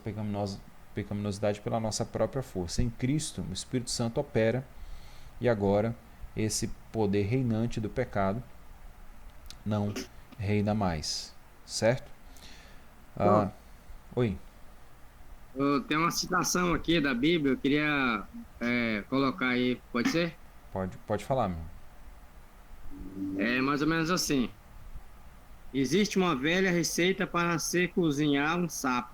pecaminosidade pela nossa própria força. Em Cristo, o Espírito Santo opera, e agora esse poder reinante do pecado não reina mais, certo? Oi. Tem uma citação aqui da Bíblia, eu queria colocar aí, pode ser? Pode falar, meu. É mais ou menos assim. Existe uma velha receita para se cozinhar um sapo.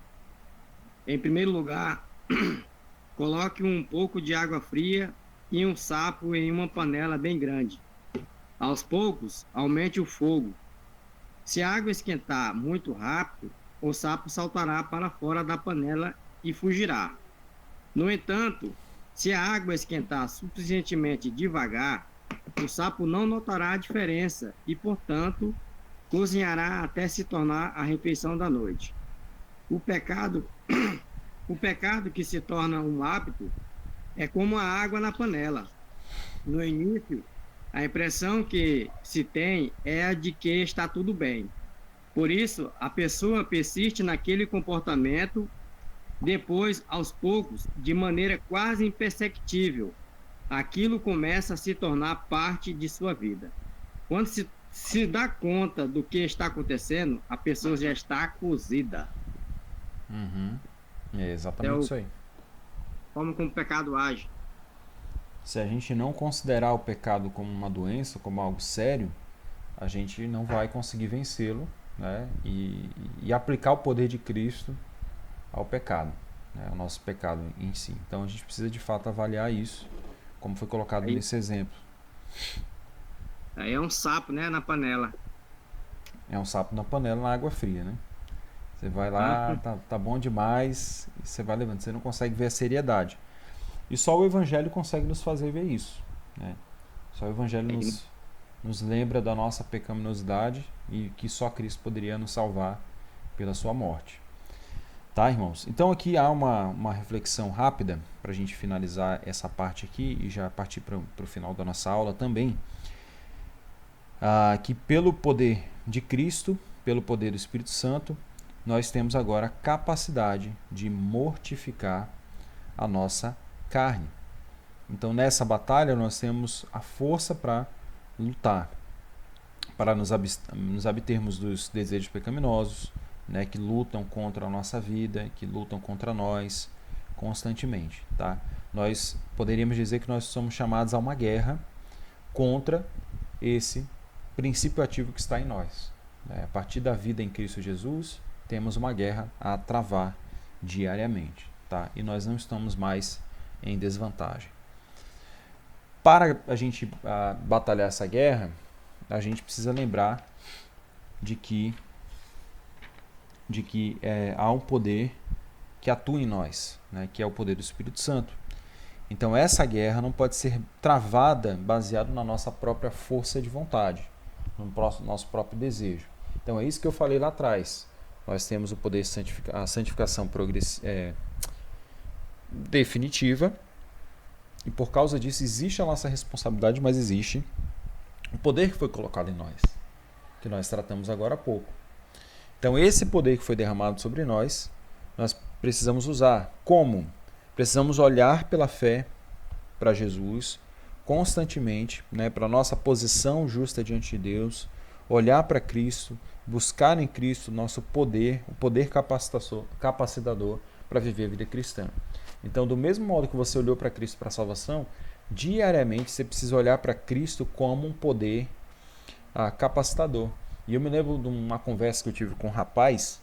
Em primeiro lugar, coloque um pouco de água fria e um sapo em uma panela bem grande. Aos poucos, aumente o fogo. Se a água esquentar muito rápido, o sapo saltará para fora da panela e fugirá. No entanto, se a água esquentar suficientemente devagar, o sapo não notará a diferença e, portanto, cozinhará até se tornar a refeição da noite. O pecado que se torna um hábito é como a água na panela. No início, a impressão que se tem é a de que está tudo bem. Por isso, a pessoa persiste naquele comportamento. Depois, aos poucos, de maneira quase imperceptível, aquilo começa a se tornar parte de sua vida. Quando se dá conta do que está acontecendo, a pessoa já está cozida. É exatamente isso aí. Como o pecado age. Se a gente não considerar o pecado como uma doença, como algo sério, a gente não vai conseguir vencê-lo, né? E aplicar o poder de Cristo ao pecado, né? Ao nosso pecado em si. Então a gente precisa de fato avaliar isso, como foi colocado nesse exemplo. Aí é um sapo, né, na panela. É um sapo na panela, na água fria, né? Você vai lá, tá bom demais, e você vai levando, você não consegue ver a seriedade. E só o Evangelho consegue nos fazer ver isso, né? Só o Evangelho nos lembra da nossa pecaminosidade e que só Cristo poderia nos salvar pela sua morte. Tá, irmãos? Então aqui há uma reflexão rápida para a gente finalizar essa parte aqui e já partir para o final da nossa aula também. Que pelo poder de Cristo, pelo poder do Espírito Santo, nós temos agora a capacidade de mortificar a nossa carne. Então, nessa batalha, nós temos a força para lutar, para nos abstermos dos desejos pecaminosos, né, que lutam contra a nossa vida, que lutam contra nós constantemente. Tá? Nós poderíamos dizer que nós somos chamados a uma guerra contra esse princípio ativo que está em nós. A partir da vida em Cristo Jesus, temos uma guerra a travar diariamente. Tá? E nós não estamos mais em desvantagem. Para a gente batalhar essa guerra, a gente precisa lembrar de que há um poder que atua em nós, né, que é o poder do Espírito Santo. Então essa guerra não pode ser travada baseado na nossa própria força de vontade, no nosso próprio desejo. Então é isso que eu falei lá atrás. Nós temos o poder a santificação definitiva, e por causa disso existe a nossa responsabilidade, mas existe o poder que foi colocado em nós, que nós tratamos agora há pouco. Então esse poder que foi derramado sobre nós precisamos usar. Como? Precisamos olhar pela fé para Jesus constantemente, né, para a nossa posição justa diante de Deus, olhar para Cristo, buscar em Cristo nosso poder, o poder capacitador para viver a vida cristã. Então, do mesmo modo que você olhou para Cristo para a salvação, diariamente você precisa olhar para Cristo como um poder capacitador. E eu me lembro de uma conversa que eu tive com um rapaz,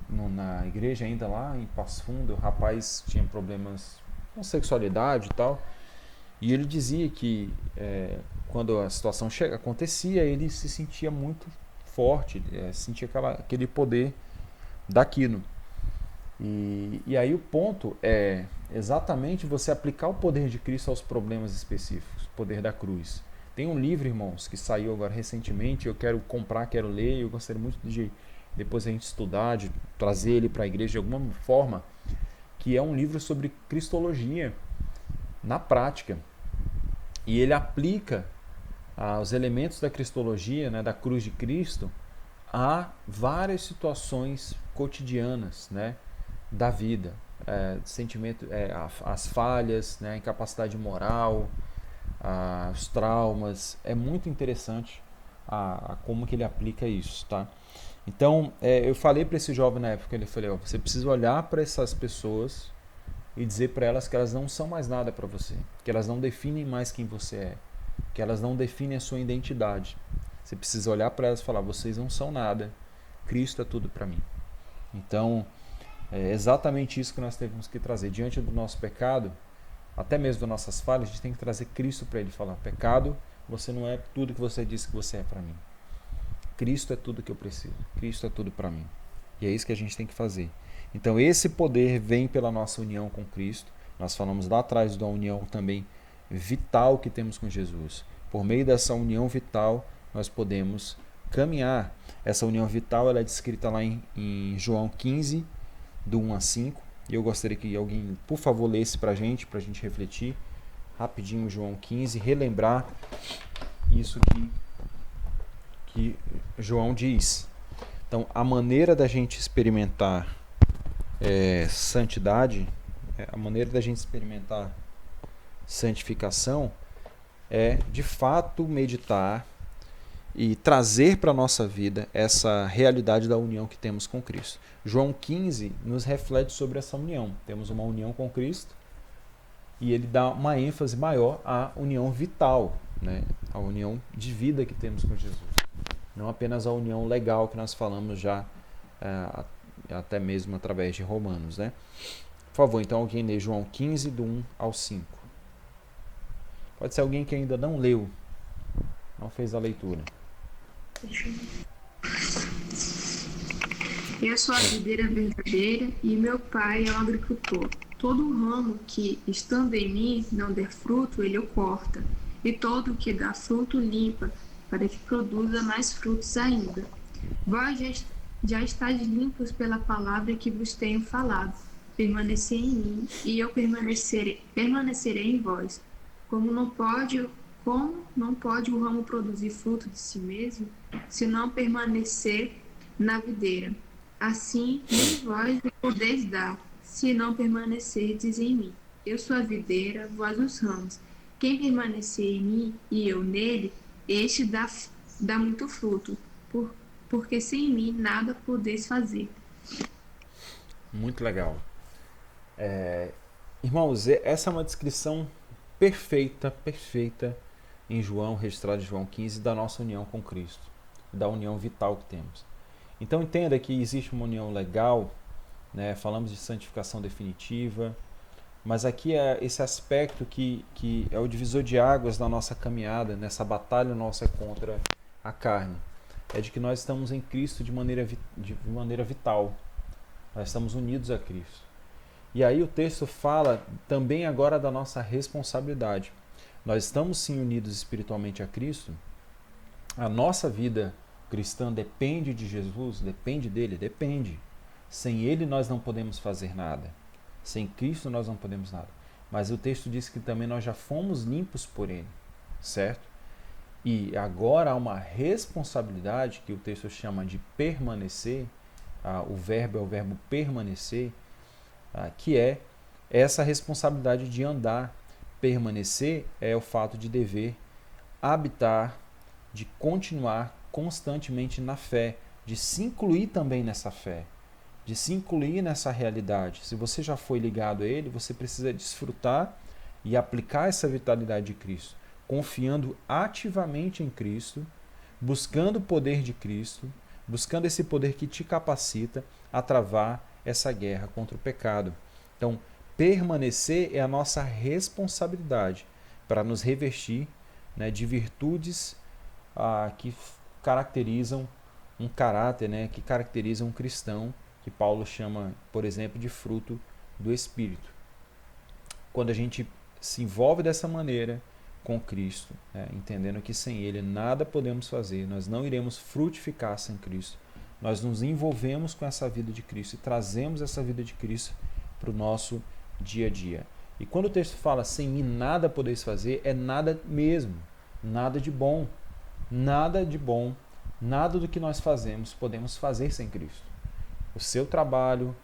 na igreja ainda lá em Passo Fundo. O rapaz tinha problemas com sexualidade e tal, e ele dizia que quando a situação acontecia, ele se sentia muito forte, sentia aquele poder daquilo. E aí o ponto é exatamente você aplicar o poder de Cristo aos problemas específicos, o poder da cruz. Tem um livro, irmãos, que saiu agora recentemente, eu quero comprar, quero ler, eu gostaria muito de depois a gente estudar, de trazer ele para a igreja de alguma forma, que é um livro sobre cristologia na prática. E ele aplica os elementos da cristologia, né, da cruz de Cristo, a várias situações cotidianas, né, da vida. Sentimento, as falhas, né, a incapacidade moral, os traumas. É muito interessante como que ele aplica isso, tá? Então, eu falei para esse jovem na época, ele falou, você precisa olhar para essas pessoas e dizer para elas que elas não são mais nada para você, que elas não definem mais quem você é, que elas não definem a sua identidade. Você precisa olhar para elas e falar, vocês não são nada, Cristo é tudo para mim. Então, é exatamente isso que nós temos que trazer. Diante do nosso pecado, até mesmo das nossas falhas, a gente tem que trazer Cristo para ele falar, pecado, você não é tudo que você disse que você é para mim. Cristo é tudo que eu preciso. Cristo é tudo para mim. E é isso que a gente tem que fazer. Então esse poder vem pela nossa união com Cristo. Nós falamos lá atrás da união também vital que temos com Jesus. Por meio dessa união vital, nós podemos caminhar. Essa união vital ela é descrita lá em João 15, do 1 a 5. E eu gostaria que alguém, por favor, lesse para a gente refletir rapidinho João 15, relembrar isso que João diz. Então, a maneira da gente experimentar santidade, a maneira da gente experimentar santificação é, de fato, meditar e trazer para a nossa vida essa realidade da união que temos com Cristo. João 15 nos reflete sobre essa união. Temos uma união com Cristo e ele dá uma ênfase maior à união vital, né? A união de vida que temos com Jesus. Não apenas a união legal que nós falamos já, até mesmo através de Romanos, né? Por favor, então alguém lê João 15, do 1 ao 5. Pode ser alguém que ainda não leu, não fez a leitura. Eu sou a videira verdadeira e meu pai é o agricultor. Todo ramo que, estando em mim, não der fruto, ele o corta. E todo que dá fruto, limpa, para que produza mais frutos ainda. Vós já estáis limpos pela palavra que vos tenho falado. Permanecei em mim, e eu permanecerei em vós. Como não pode o ramo produzir fruto de si mesmo, se não permanecer na videira? Assim, nem vós o podeis dar, se não permanecerdes em mim. Eu sou a videira, vós os ramos. Quem permanecer em mim e eu nele, este dá muito fruto, porque sem mim nada podeis fazer. Muito legal. Irmãos, essa é uma descrição perfeita em João, registrada em João 15, da nossa união com Cristo, da união vital que temos. Então entenda que existe uma união legal, né? Falamos de santificação definitiva, mas aqui é esse aspecto que é o divisor de águas da nossa caminhada, nessa batalha nossa contra a carne. É de que nós estamos em Cristo de maneira vital. Nós estamos unidos a Cristo. E aí o texto fala também agora da nossa responsabilidade. Nós estamos sim unidos espiritualmente a Cristo. A nossa vida cristã depende de Jesus, depende dele, depende. Sem ele nós não podemos fazer nada. Sem Cristo nós não podemos nada. Mas o texto diz que também nós já fomos limpos por ele, certo? E agora há uma responsabilidade que o texto chama de permanecer. O verbo é o verbo permanecer, que é essa responsabilidade de andar. Permanecer é o fato de dever habitar, de continuar constantemente na fé, de se incluir também nessa fé, de se incluir nessa realidade. Se você já foi ligado a ele, você precisa desfrutar e aplicar essa vitalidade de Cristo, confiando ativamente em Cristo, buscando o poder de Cristo, buscando esse poder que te capacita a travar essa guerra contra o pecado. Então, permanecer é a nossa responsabilidade para nos revestir, né, de virtudes que caracterizam um caráter, né, que caracterizam um cristão, que Paulo chama, por exemplo, de fruto do Espírito. Quando a gente se envolve dessa maneira com Cristo, né, entendendo que sem Ele nada podemos fazer, nós não iremos frutificar sem Cristo, nós nos envolvemos com essa vida de Cristo e trazemos essa vida de Cristo para o nosso dia a dia. E quando o texto fala sem mim nada podeis fazer, é nada mesmo, nada de bom, nada do que nós fazemos podemos fazer sem Cristo. O seu trabalho,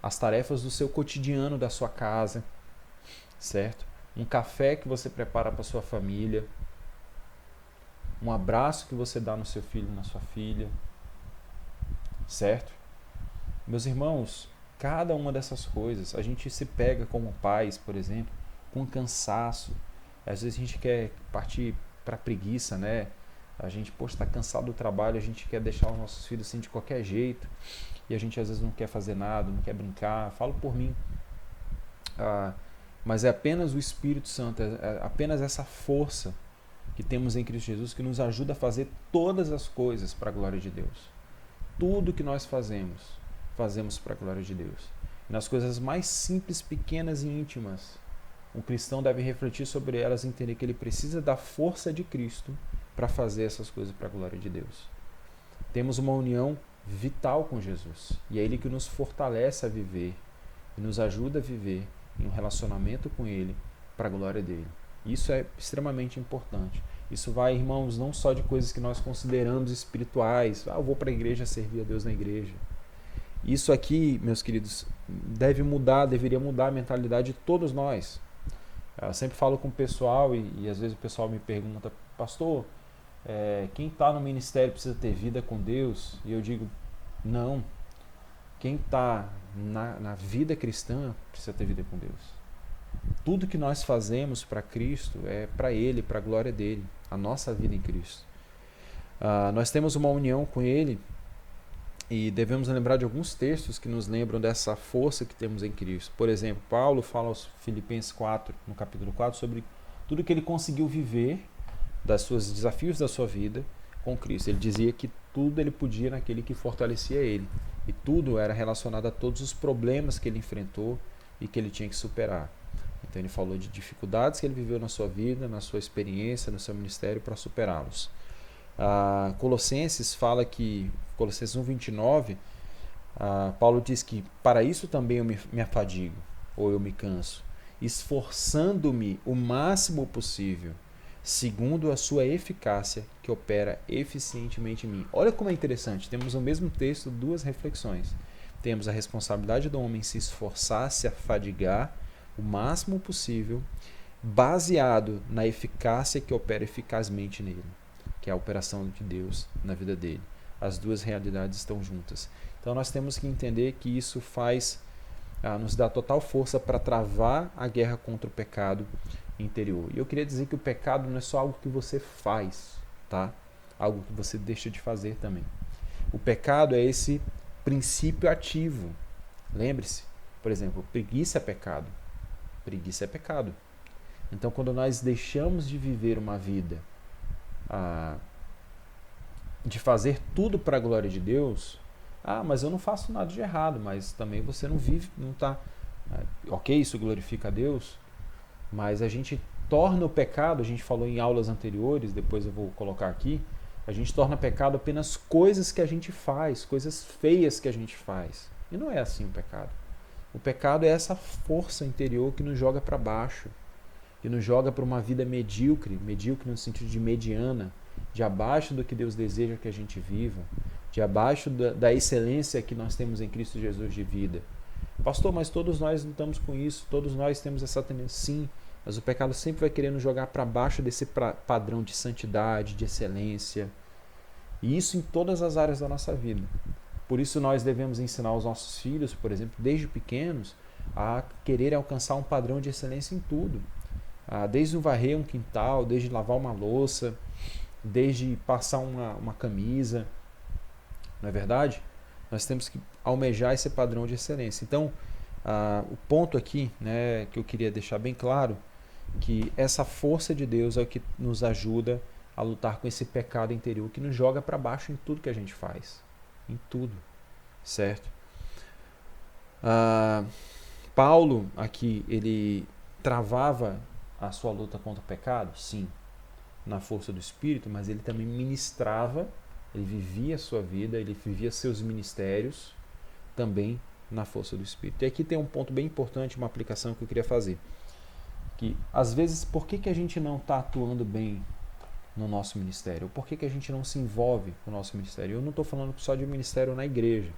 as tarefas do seu cotidiano, da sua casa, certo? Um café que você prepara para sua família, um abraço que você dá no seu filho, na sua filha, certo? Meus irmãos, cada uma dessas coisas, a gente se pega como pais, por exemplo, com cansaço. Às vezes a gente quer partir para preguiça, né? A gente, está cansado do trabalho, a gente quer deixar os nossos filhos assim de qualquer jeito. E a gente às vezes não quer fazer nada, não quer brincar. Falo por mim. Mas é apenas o Espírito Santo, é apenas essa força que temos em Cristo Jesus que nos ajuda a fazer todas as coisas para a glória de Deus. Tudo que nós fazemos para a glória de Deus. E nas coisas mais simples, pequenas e íntimas, um cristão deve refletir sobre elas e entender que ele precisa da força de Cristo para fazer essas coisas para a glória de Deus. Temos uma união vital com Jesus, e é Ele que nos fortalece a viver e nos ajuda a viver em um relacionamento com Ele para a glória dele. Isso é extremamente importante. Isso vai, irmãos, não só de coisas que nós consideramos espirituais. Eu vou para a igreja servir a Deus na igreja. Isso aqui, meus queridos, deveria mudar a mentalidade de todos nós. Eu sempre falo com o pessoal e às vezes o pessoal me pergunta, pastor, quem está no ministério precisa ter vida com Deus? E eu digo, não. Quem está na vida cristã precisa ter vida com Deus. Tudo que nós fazemos para Cristo é para Ele, para a glória dele, a nossa vida em Cristo. Nós temos uma união com Ele e devemos lembrar de alguns textos que nos lembram dessa força que temos em Cristo. Por exemplo, Paulo fala aos Filipenses 4, no capítulo 4, sobre tudo que ele conseguiu viver, dos seus desafios da sua vida com Cristo. Ele dizia que tudo ele podia naquele que fortalecia ele. E tudo era relacionado a todos os problemas que ele enfrentou e que ele tinha que superar. Então ele falou de dificuldades que ele viveu na sua vida, na sua experiência, no seu ministério para superá-los. Colossenses fala que, Colossenses 1:29, Paulo diz que para isso também eu me afadigo, ou eu me canso, esforçando-me o máximo possível, segundo a sua eficácia que opera eficientemente em mim. Olha como é interessante, temos no mesmo texto duas reflexões. Temos a responsabilidade do homem se esforçar, se afadigar o máximo possível, baseado na eficácia que opera eficazmente nele, que é a operação de Deus na vida dele. As duas realidades estão juntas. Então nós temos que entender que isso nos dá total força para travar a guerra contra o pecado interior. E eu queria dizer que o pecado não é só algo que você faz, tá? Algo que você deixa de fazer também. O pecado é esse princípio ativo. Lembre-se, por exemplo, preguiça é pecado. Preguiça é pecado. Então, quando nós deixamos de viver uma vida, de fazer tudo para a glória de Deus, mas eu não faço nada de errado, mas também você não vive, não está... Ok, isso glorifica a Deus, mas a gente torna o pecado, a gente falou em aulas anteriores, depois eu vou colocar aqui, a gente torna pecado apenas coisas que a gente faz, coisas feias que a gente faz. E não é assim o pecado. O pecado é essa força interior que nos joga para baixo, que nos joga para uma vida medíocre no sentido de mediana, de abaixo do que Deus deseja que a gente viva, de abaixo da excelência que nós temos em Cristo Jesus de vida. Pastor, mas todos nós lutamos com isso, todos nós temos essa tendência. Sim, mas o pecado sempre vai querer nos jogar para baixo desse padrão de santidade, de excelência. E isso em todas as áreas da nossa vida. Por isso nós devemos ensinar os nossos filhos, por exemplo, desde pequenos, a querer alcançar um padrão de excelência em tudo. Desde varrer um quintal, desde lavar uma louça, desde passar uma camisa. Não é verdade? Nós temos que almejar esse padrão de excelência. Então, o ponto aqui, né, que eu queria deixar bem claro, que essa força de Deus é o que nos ajuda a lutar com esse pecado interior que nos joga para baixo em tudo que a gente faz. Em tudo. Certo? Paulo, aqui, ele travava a sua luta contra o pecado? Sim. Na força do Espírito, mas ele também ministrava, ele vivia a sua vida, ele vivia seus ministérios também na força do Espírito. E aqui tem um ponto bem importante, uma aplicação que eu queria fazer. Que, às vezes, por que a gente não está atuando bem no nosso ministério? Ou por que a gente não se envolve com o nosso ministério? Eu não estou falando só de ministério na igreja,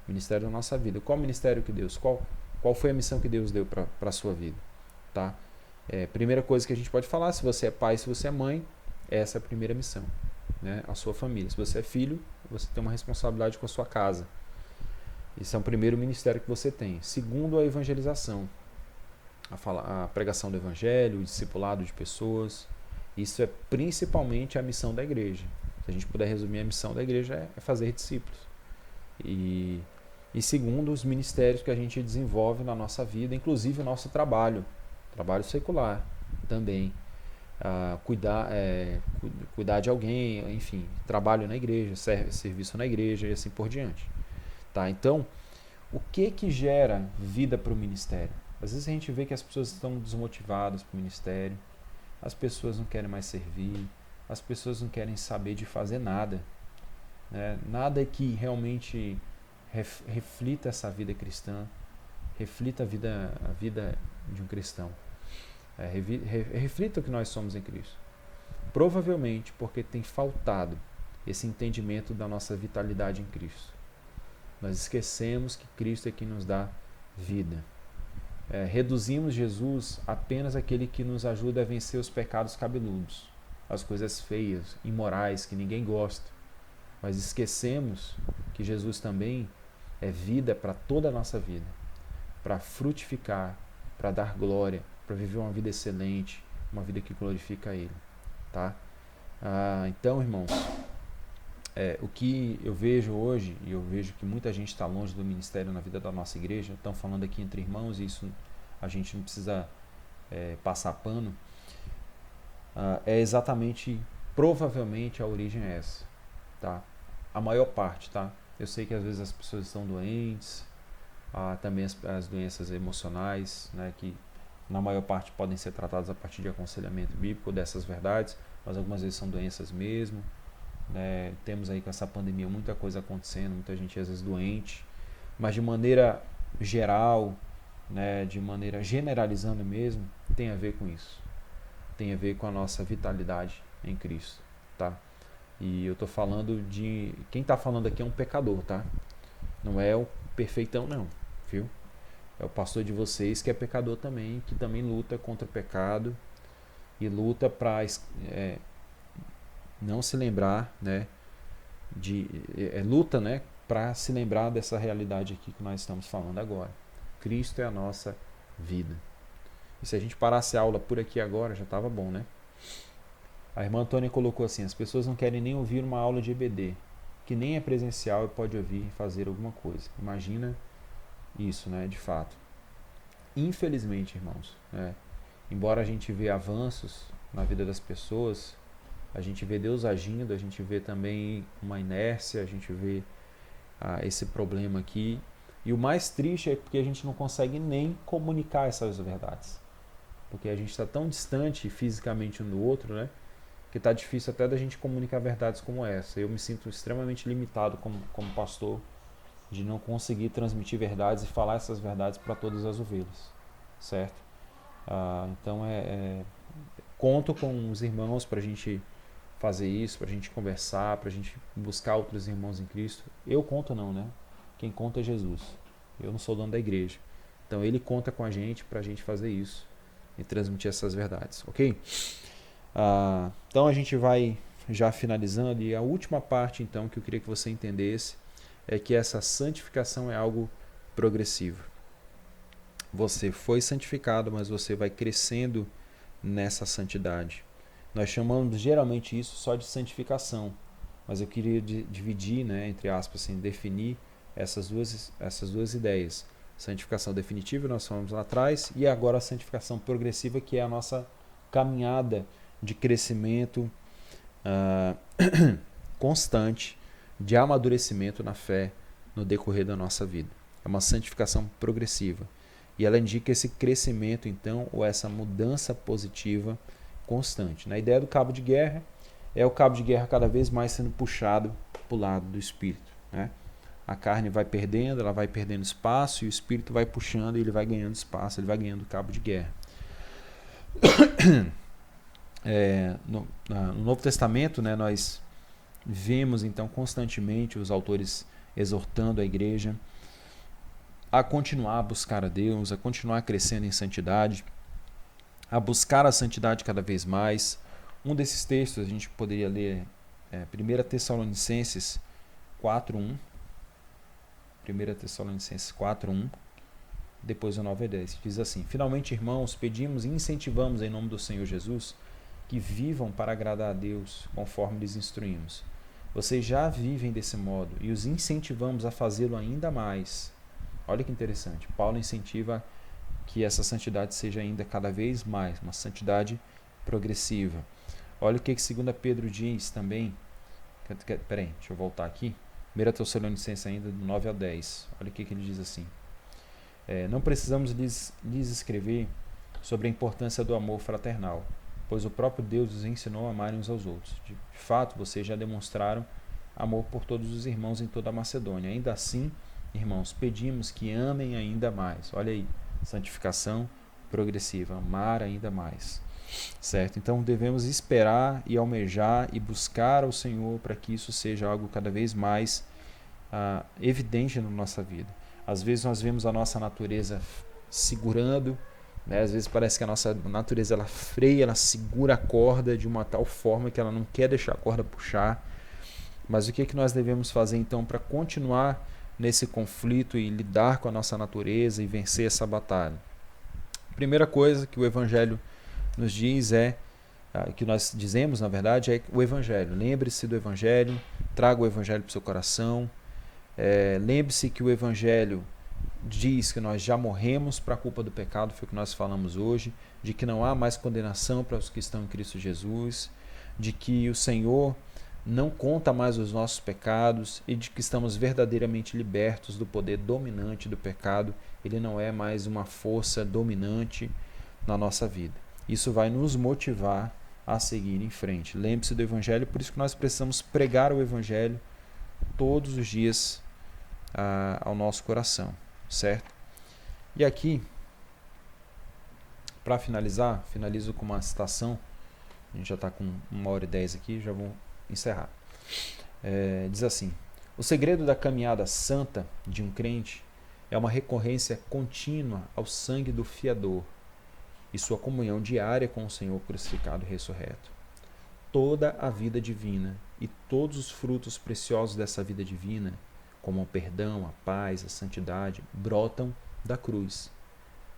ministério da nossa vida. Qual ministério que Deus, qual foi a missão que Deus deu para a sua vida? Tá? Primeira coisa que a gente pode falar, se você é pai, se você é mãe, essa é a primeira missão, né? A sua família. Se você é filho, você tem uma responsabilidade com a sua casa. Esse é o primeiro ministério que você tem. Segundo, a evangelização, a pregação do evangelho, o discipulado de pessoas. Isso é principalmente a missão da igreja. Se a gente puder resumir, a missão da igreja é fazer discípulos. E segundo, os ministérios que a gente desenvolve na nossa vida, inclusive o nosso trabalho secular também. Cuidar de alguém, enfim, trabalho na igreja, serviço na igreja e assim por diante. Tá? Então, o que gera vida para o ministério? Às vezes a gente vê que as pessoas estão desmotivadas para o ministério, as pessoas não querem mais servir, as pessoas não querem saber de fazer nada, né? Nada que realmente reflita essa vida cristã, reflita a vida de um cristão. Reflita o que nós somos em Cristo. Provavelmente porque tem faltado esse entendimento da nossa vitalidade em Cristo. Nós esquecemos que Cristo é quem nos dá vida. Reduzimos Jesus apenas aquele que nos ajuda a vencer os pecados cabeludos, as coisas feias, imorais, que ninguém gosta. Mas esquecemos que Jesus também é vida para toda a nossa vida, para frutificar, para dar glória, para viver uma vida excelente, uma vida que glorifica a Ele. Tá? Então, irmãos, o que eu vejo hoje, e eu vejo que muita gente está longe do ministério na vida da nossa igreja, estão falando aqui entre irmãos, e isso a gente não precisa passar pano, é exatamente, provavelmente, a origem é essa. Tá? A maior parte, tá? Eu sei que às vezes as pessoas estão doentes, também as doenças emocionais, né, que na maior parte podem ser tratadas a partir de aconselhamento bíblico dessas verdades, mas algumas vezes são doenças mesmo, né? Temos aí com essa pandemia muita coisa acontecendo, muita gente às vezes doente, mas de maneira geral, né, de maneira generalizando mesmo, tem a ver com isso, tem a ver com a nossa vitalidade em Cristo, tá? E eu estou falando quem está falando aqui é um pecador, tá? Não é o perfeitão não, viu? É o pastor de vocês que é pecador também, que também luta contra o pecado e luta para não se lembrar, né, luta, né, para se lembrar dessa realidade aqui que nós estamos falando agora. Cristo é a nossa vida. E se a gente parasse a aula por aqui agora, já estava bom, né? A irmã Antônia colocou assim: as pessoas não querem nem ouvir uma aula de EBD, que nem é presencial e pode ouvir e fazer alguma coisa. Imagina isso, né, de fato. Infelizmente, irmãos, né, embora a gente vê avanços na vida das pessoas, a gente vê Deus agindo, a gente vê também uma inércia, a gente vê esse problema aqui. E o mais triste é porque a gente não consegue nem comunicar essas verdades. Porque a gente está tão distante fisicamente um do outro, né, que está difícil até da gente comunicar verdades como essa. Eu me sinto extremamente limitado como pastor de não conseguir transmitir verdades e falar essas verdades para todas as ovelhas, certo? Então conto com os irmãos para a gente fazer isso, para a gente conversar, para a gente buscar outros irmãos em Cristo. Eu conto não, né? Quem conta é Jesus. Eu não sou dono da igreja. Então ele conta com a gente para a gente fazer isso e transmitir essas verdades, ok? Então a gente vai já finalizando, e a última parte então que eu queria que você entendesse é que essa santificação é algo progressivo. Você foi santificado, mas você vai crescendo nessa santidade. Nós chamamos geralmente isso só de santificação, mas eu queria dividir, né, entre aspas, assim, definir essas duas ideias. Santificação definitiva, nós falamos lá atrás, e agora a santificação progressiva, que é a nossa caminhada de crescimento constante, de amadurecimento na fé no decorrer da nossa vida. É uma santificação progressiva. E ela indica esse crescimento, então, ou essa mudança positiva constante. Na ideia do cabo de guerra, é o cabo de guerra cada vez mais sendo puxado para o lado do espírito, né? A carne vai perdendo, ela vai perdendo espaço, e o espírito vai puxando e ele vai ganhando espaço, ele vai ganhando cabo de guerra. No Novo Testamento, né, nós vemos então constantemente os autores exortando a igreja a continuar a buscar a Deus, a continuar crescendo em santidade, a buscar a santidade cada vez mais. Um desses textos a gente poderia ler 1 Tessalonicenses 4:1, 1 Tessalonicenses 4:1, depois o 9 e 10. Diz assim: finalmente, irmãos, pedimos e incentivamos em nome do Senhor Jesus que vivam para agradar a Deus, conforme lhes instruímos. Vocês já vivem desse modo e os incentivamos a fazê-lo ainda mais. Olha que interessante. Paulo incentiva que essa santidade seja ainda cada vez mais, uma santidade progressiva. Olha o que 2 Pedro diz também. Peraí, deixa eu voltar aqui. 1 Tessalonicenses ainda, do 9 ao 10. Olha o que ele diz assim. Não precisamos lhes escrever sobre a importância do amor fraternal, pois o próprio Deus os ensinou a amarem uns aos outros. De fato, vocês já demonstraram amor por todos os irmãos em toda a Macedônia. Ainda assim, irmãos, pedimos que amem ainda mais. Olha aí, santificação progressiva, amar ainda mais. Certo? Então devemos esperar e almejar e buscar ao Senhor para que isso seja algo cada vez mais evidente na nossa vida. Às vezes nós vemos a nossa natureza segurando, né? Às vezes parece que a nossa natureza ela freia, ela segura a corda de uma tal forma que ela não quer deixar a corda puxar. Mas o que nós devemos fazer então para continuar nesse conflito e lidar com a nossa natureza e vencer essa batalha? A primeira coisa que o Evangelho nos diz que nós dizemos, na verdade, é o Evangelho. Lembre-se do Evangelho, traga o Evangelho para o seu coração. Lembre-se que o Evangelho diz que nós já morremos para a culpa do pecado, foi o que nós falamos hoje, de que não há mais condenação para os que estão em Cristo Jesus, de que o Senhor não conta mais os nossos pecados e de que estamos verdadeiramente libertos do poder dominante do pecado. Ele não é mais uma força dominante na nossa vida. Isso vai nos motivar a seguir em frente. Lembre-se do Evangelho, por isso que nós precisamos pregar o Evangelho todos os dias ao nosso coração, certo? E aqui, para finalizar, finalizo com uma citação. A gente já está com 1h10 aqui, já vou encerrar. Diz assim: o segredo da caminhada santa de um crente é uma recorrência contínua ao sangue do fiador e sua comunhão diária com o Senhor crucificado e ressurreto. Toda a vida divina e todos os frutos preciosos dessa vida divina, como o perdão, a paz, a santidade, brotam da cruz.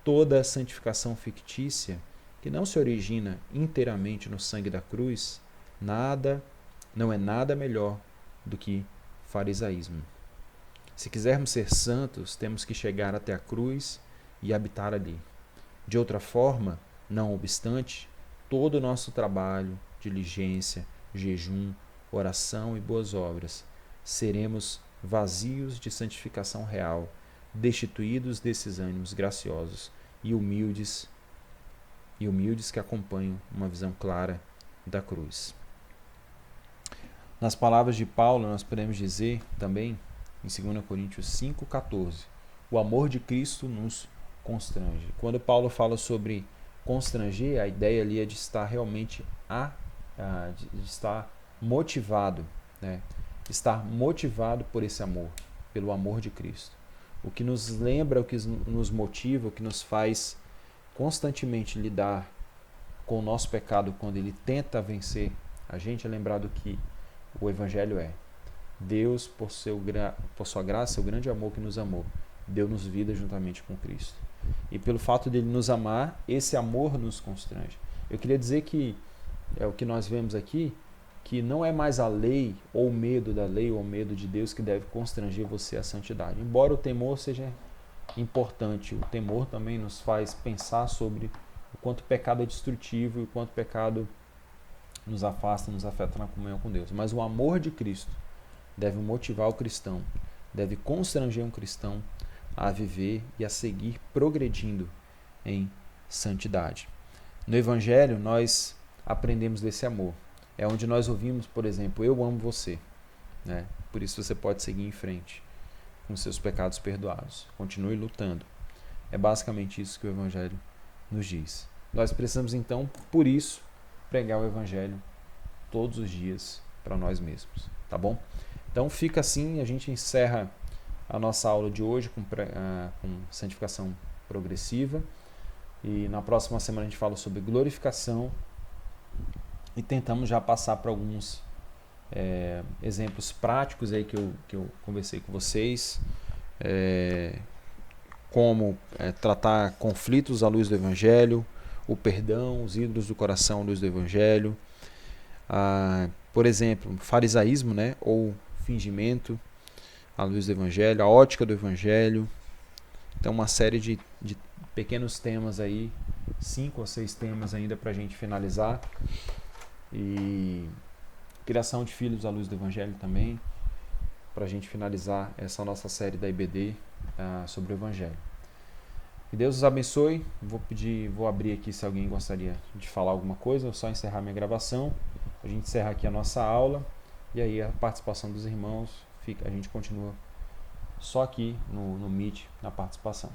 Toda a santificação fictícia, que não se origina inteiramente no sangue da cruz, não é nada melhor do que farisaísmo. Se quisermos ser santos, temos que chegar até a cruz e habitar ali. De outra forma, não obstante, todo o nosso trabalho, diligência, jejum, oração e boas obras, seremos vazios de santificação real, destituídos desses ânimos graciosos e humildes que acompanham uma visão clara da cruz. Nas palavras de Paulo, nós podemos dizer também, em 2 Coríntios 5,14, o amor de Cristo nos constrange. Quando Paulo fala sobre constranger, a ideia ali é de estar realmente de estar motivado, né? Estar motivado por esse amor, pelo amor de Cristo. O que nos lembra, o que nos motiva, o que nos faz constantemente lidar com o nosso pecado quando ele tenta vencer a gente, é lembrar do que o Evangelho é. Deus, por sua graça, seu grande amor que nos amou, deu-nos vida juntamente com Cristo. E pelo fato dele nos amar, esse amor nos constrange. Eu queria dizer que é o que nós vemos aqui, que não é mais a lei, ou o medo da lei, ou o medo de Deus que deve constranger você à santidade. Embora o temor seja importante, o temor também nos faz pensar sobre o quanto o pecado é destrutivo e o quanto o pecado nos afasta, nos afeta na comunhão com Deus. Mas o amor de Cristo deve motivar o cristão, deve constranger um cristão a viver e a seguir progredindo em santidade. No Evangelho, nós aprendemos desse amor. É onde nós ouvimos, por exemplo, eu amo você, né? Por isso você pode seguir em frente com seus pecados perdoados. Continue lutando. É basicamente isso que o Evangelho nos diz. Nós precisamos, então, por isso, pregar o Evangelho todos os dias para nós mesmos, tá bom? Então fica assim, a gente encerra a nossa aula de hoje com santificação progressiva, e na próxima semana a gente fala sobre glorificação e tentamos já passar para alguns exemplos práticos aí que eu conversei com vocês, como tratar conflitos à luz do Evangelho, o perdão, os ídolos do coração à luz do Evangelho, por exemplo, farisaísmo, né, ou fingimento à luz do Evangelho, a ótica do Evangelho. Então uma série de pequenos temas aí, 5 ou 6 temas ainda para a gente finalizar, e criação de filhos à luz do Evangelho também, para a gente finalizar essa nossa série da IBD sobre o Evangelho. Que Deus os abençoe. Vou abrir aqui se alguém gostaria de falar alguma coisa, ou só encerrar minha gravação. A gente encerra aqui a nossa aula, e aí a participação dos irmãos, a gente continua só aqui no Meet, na participação.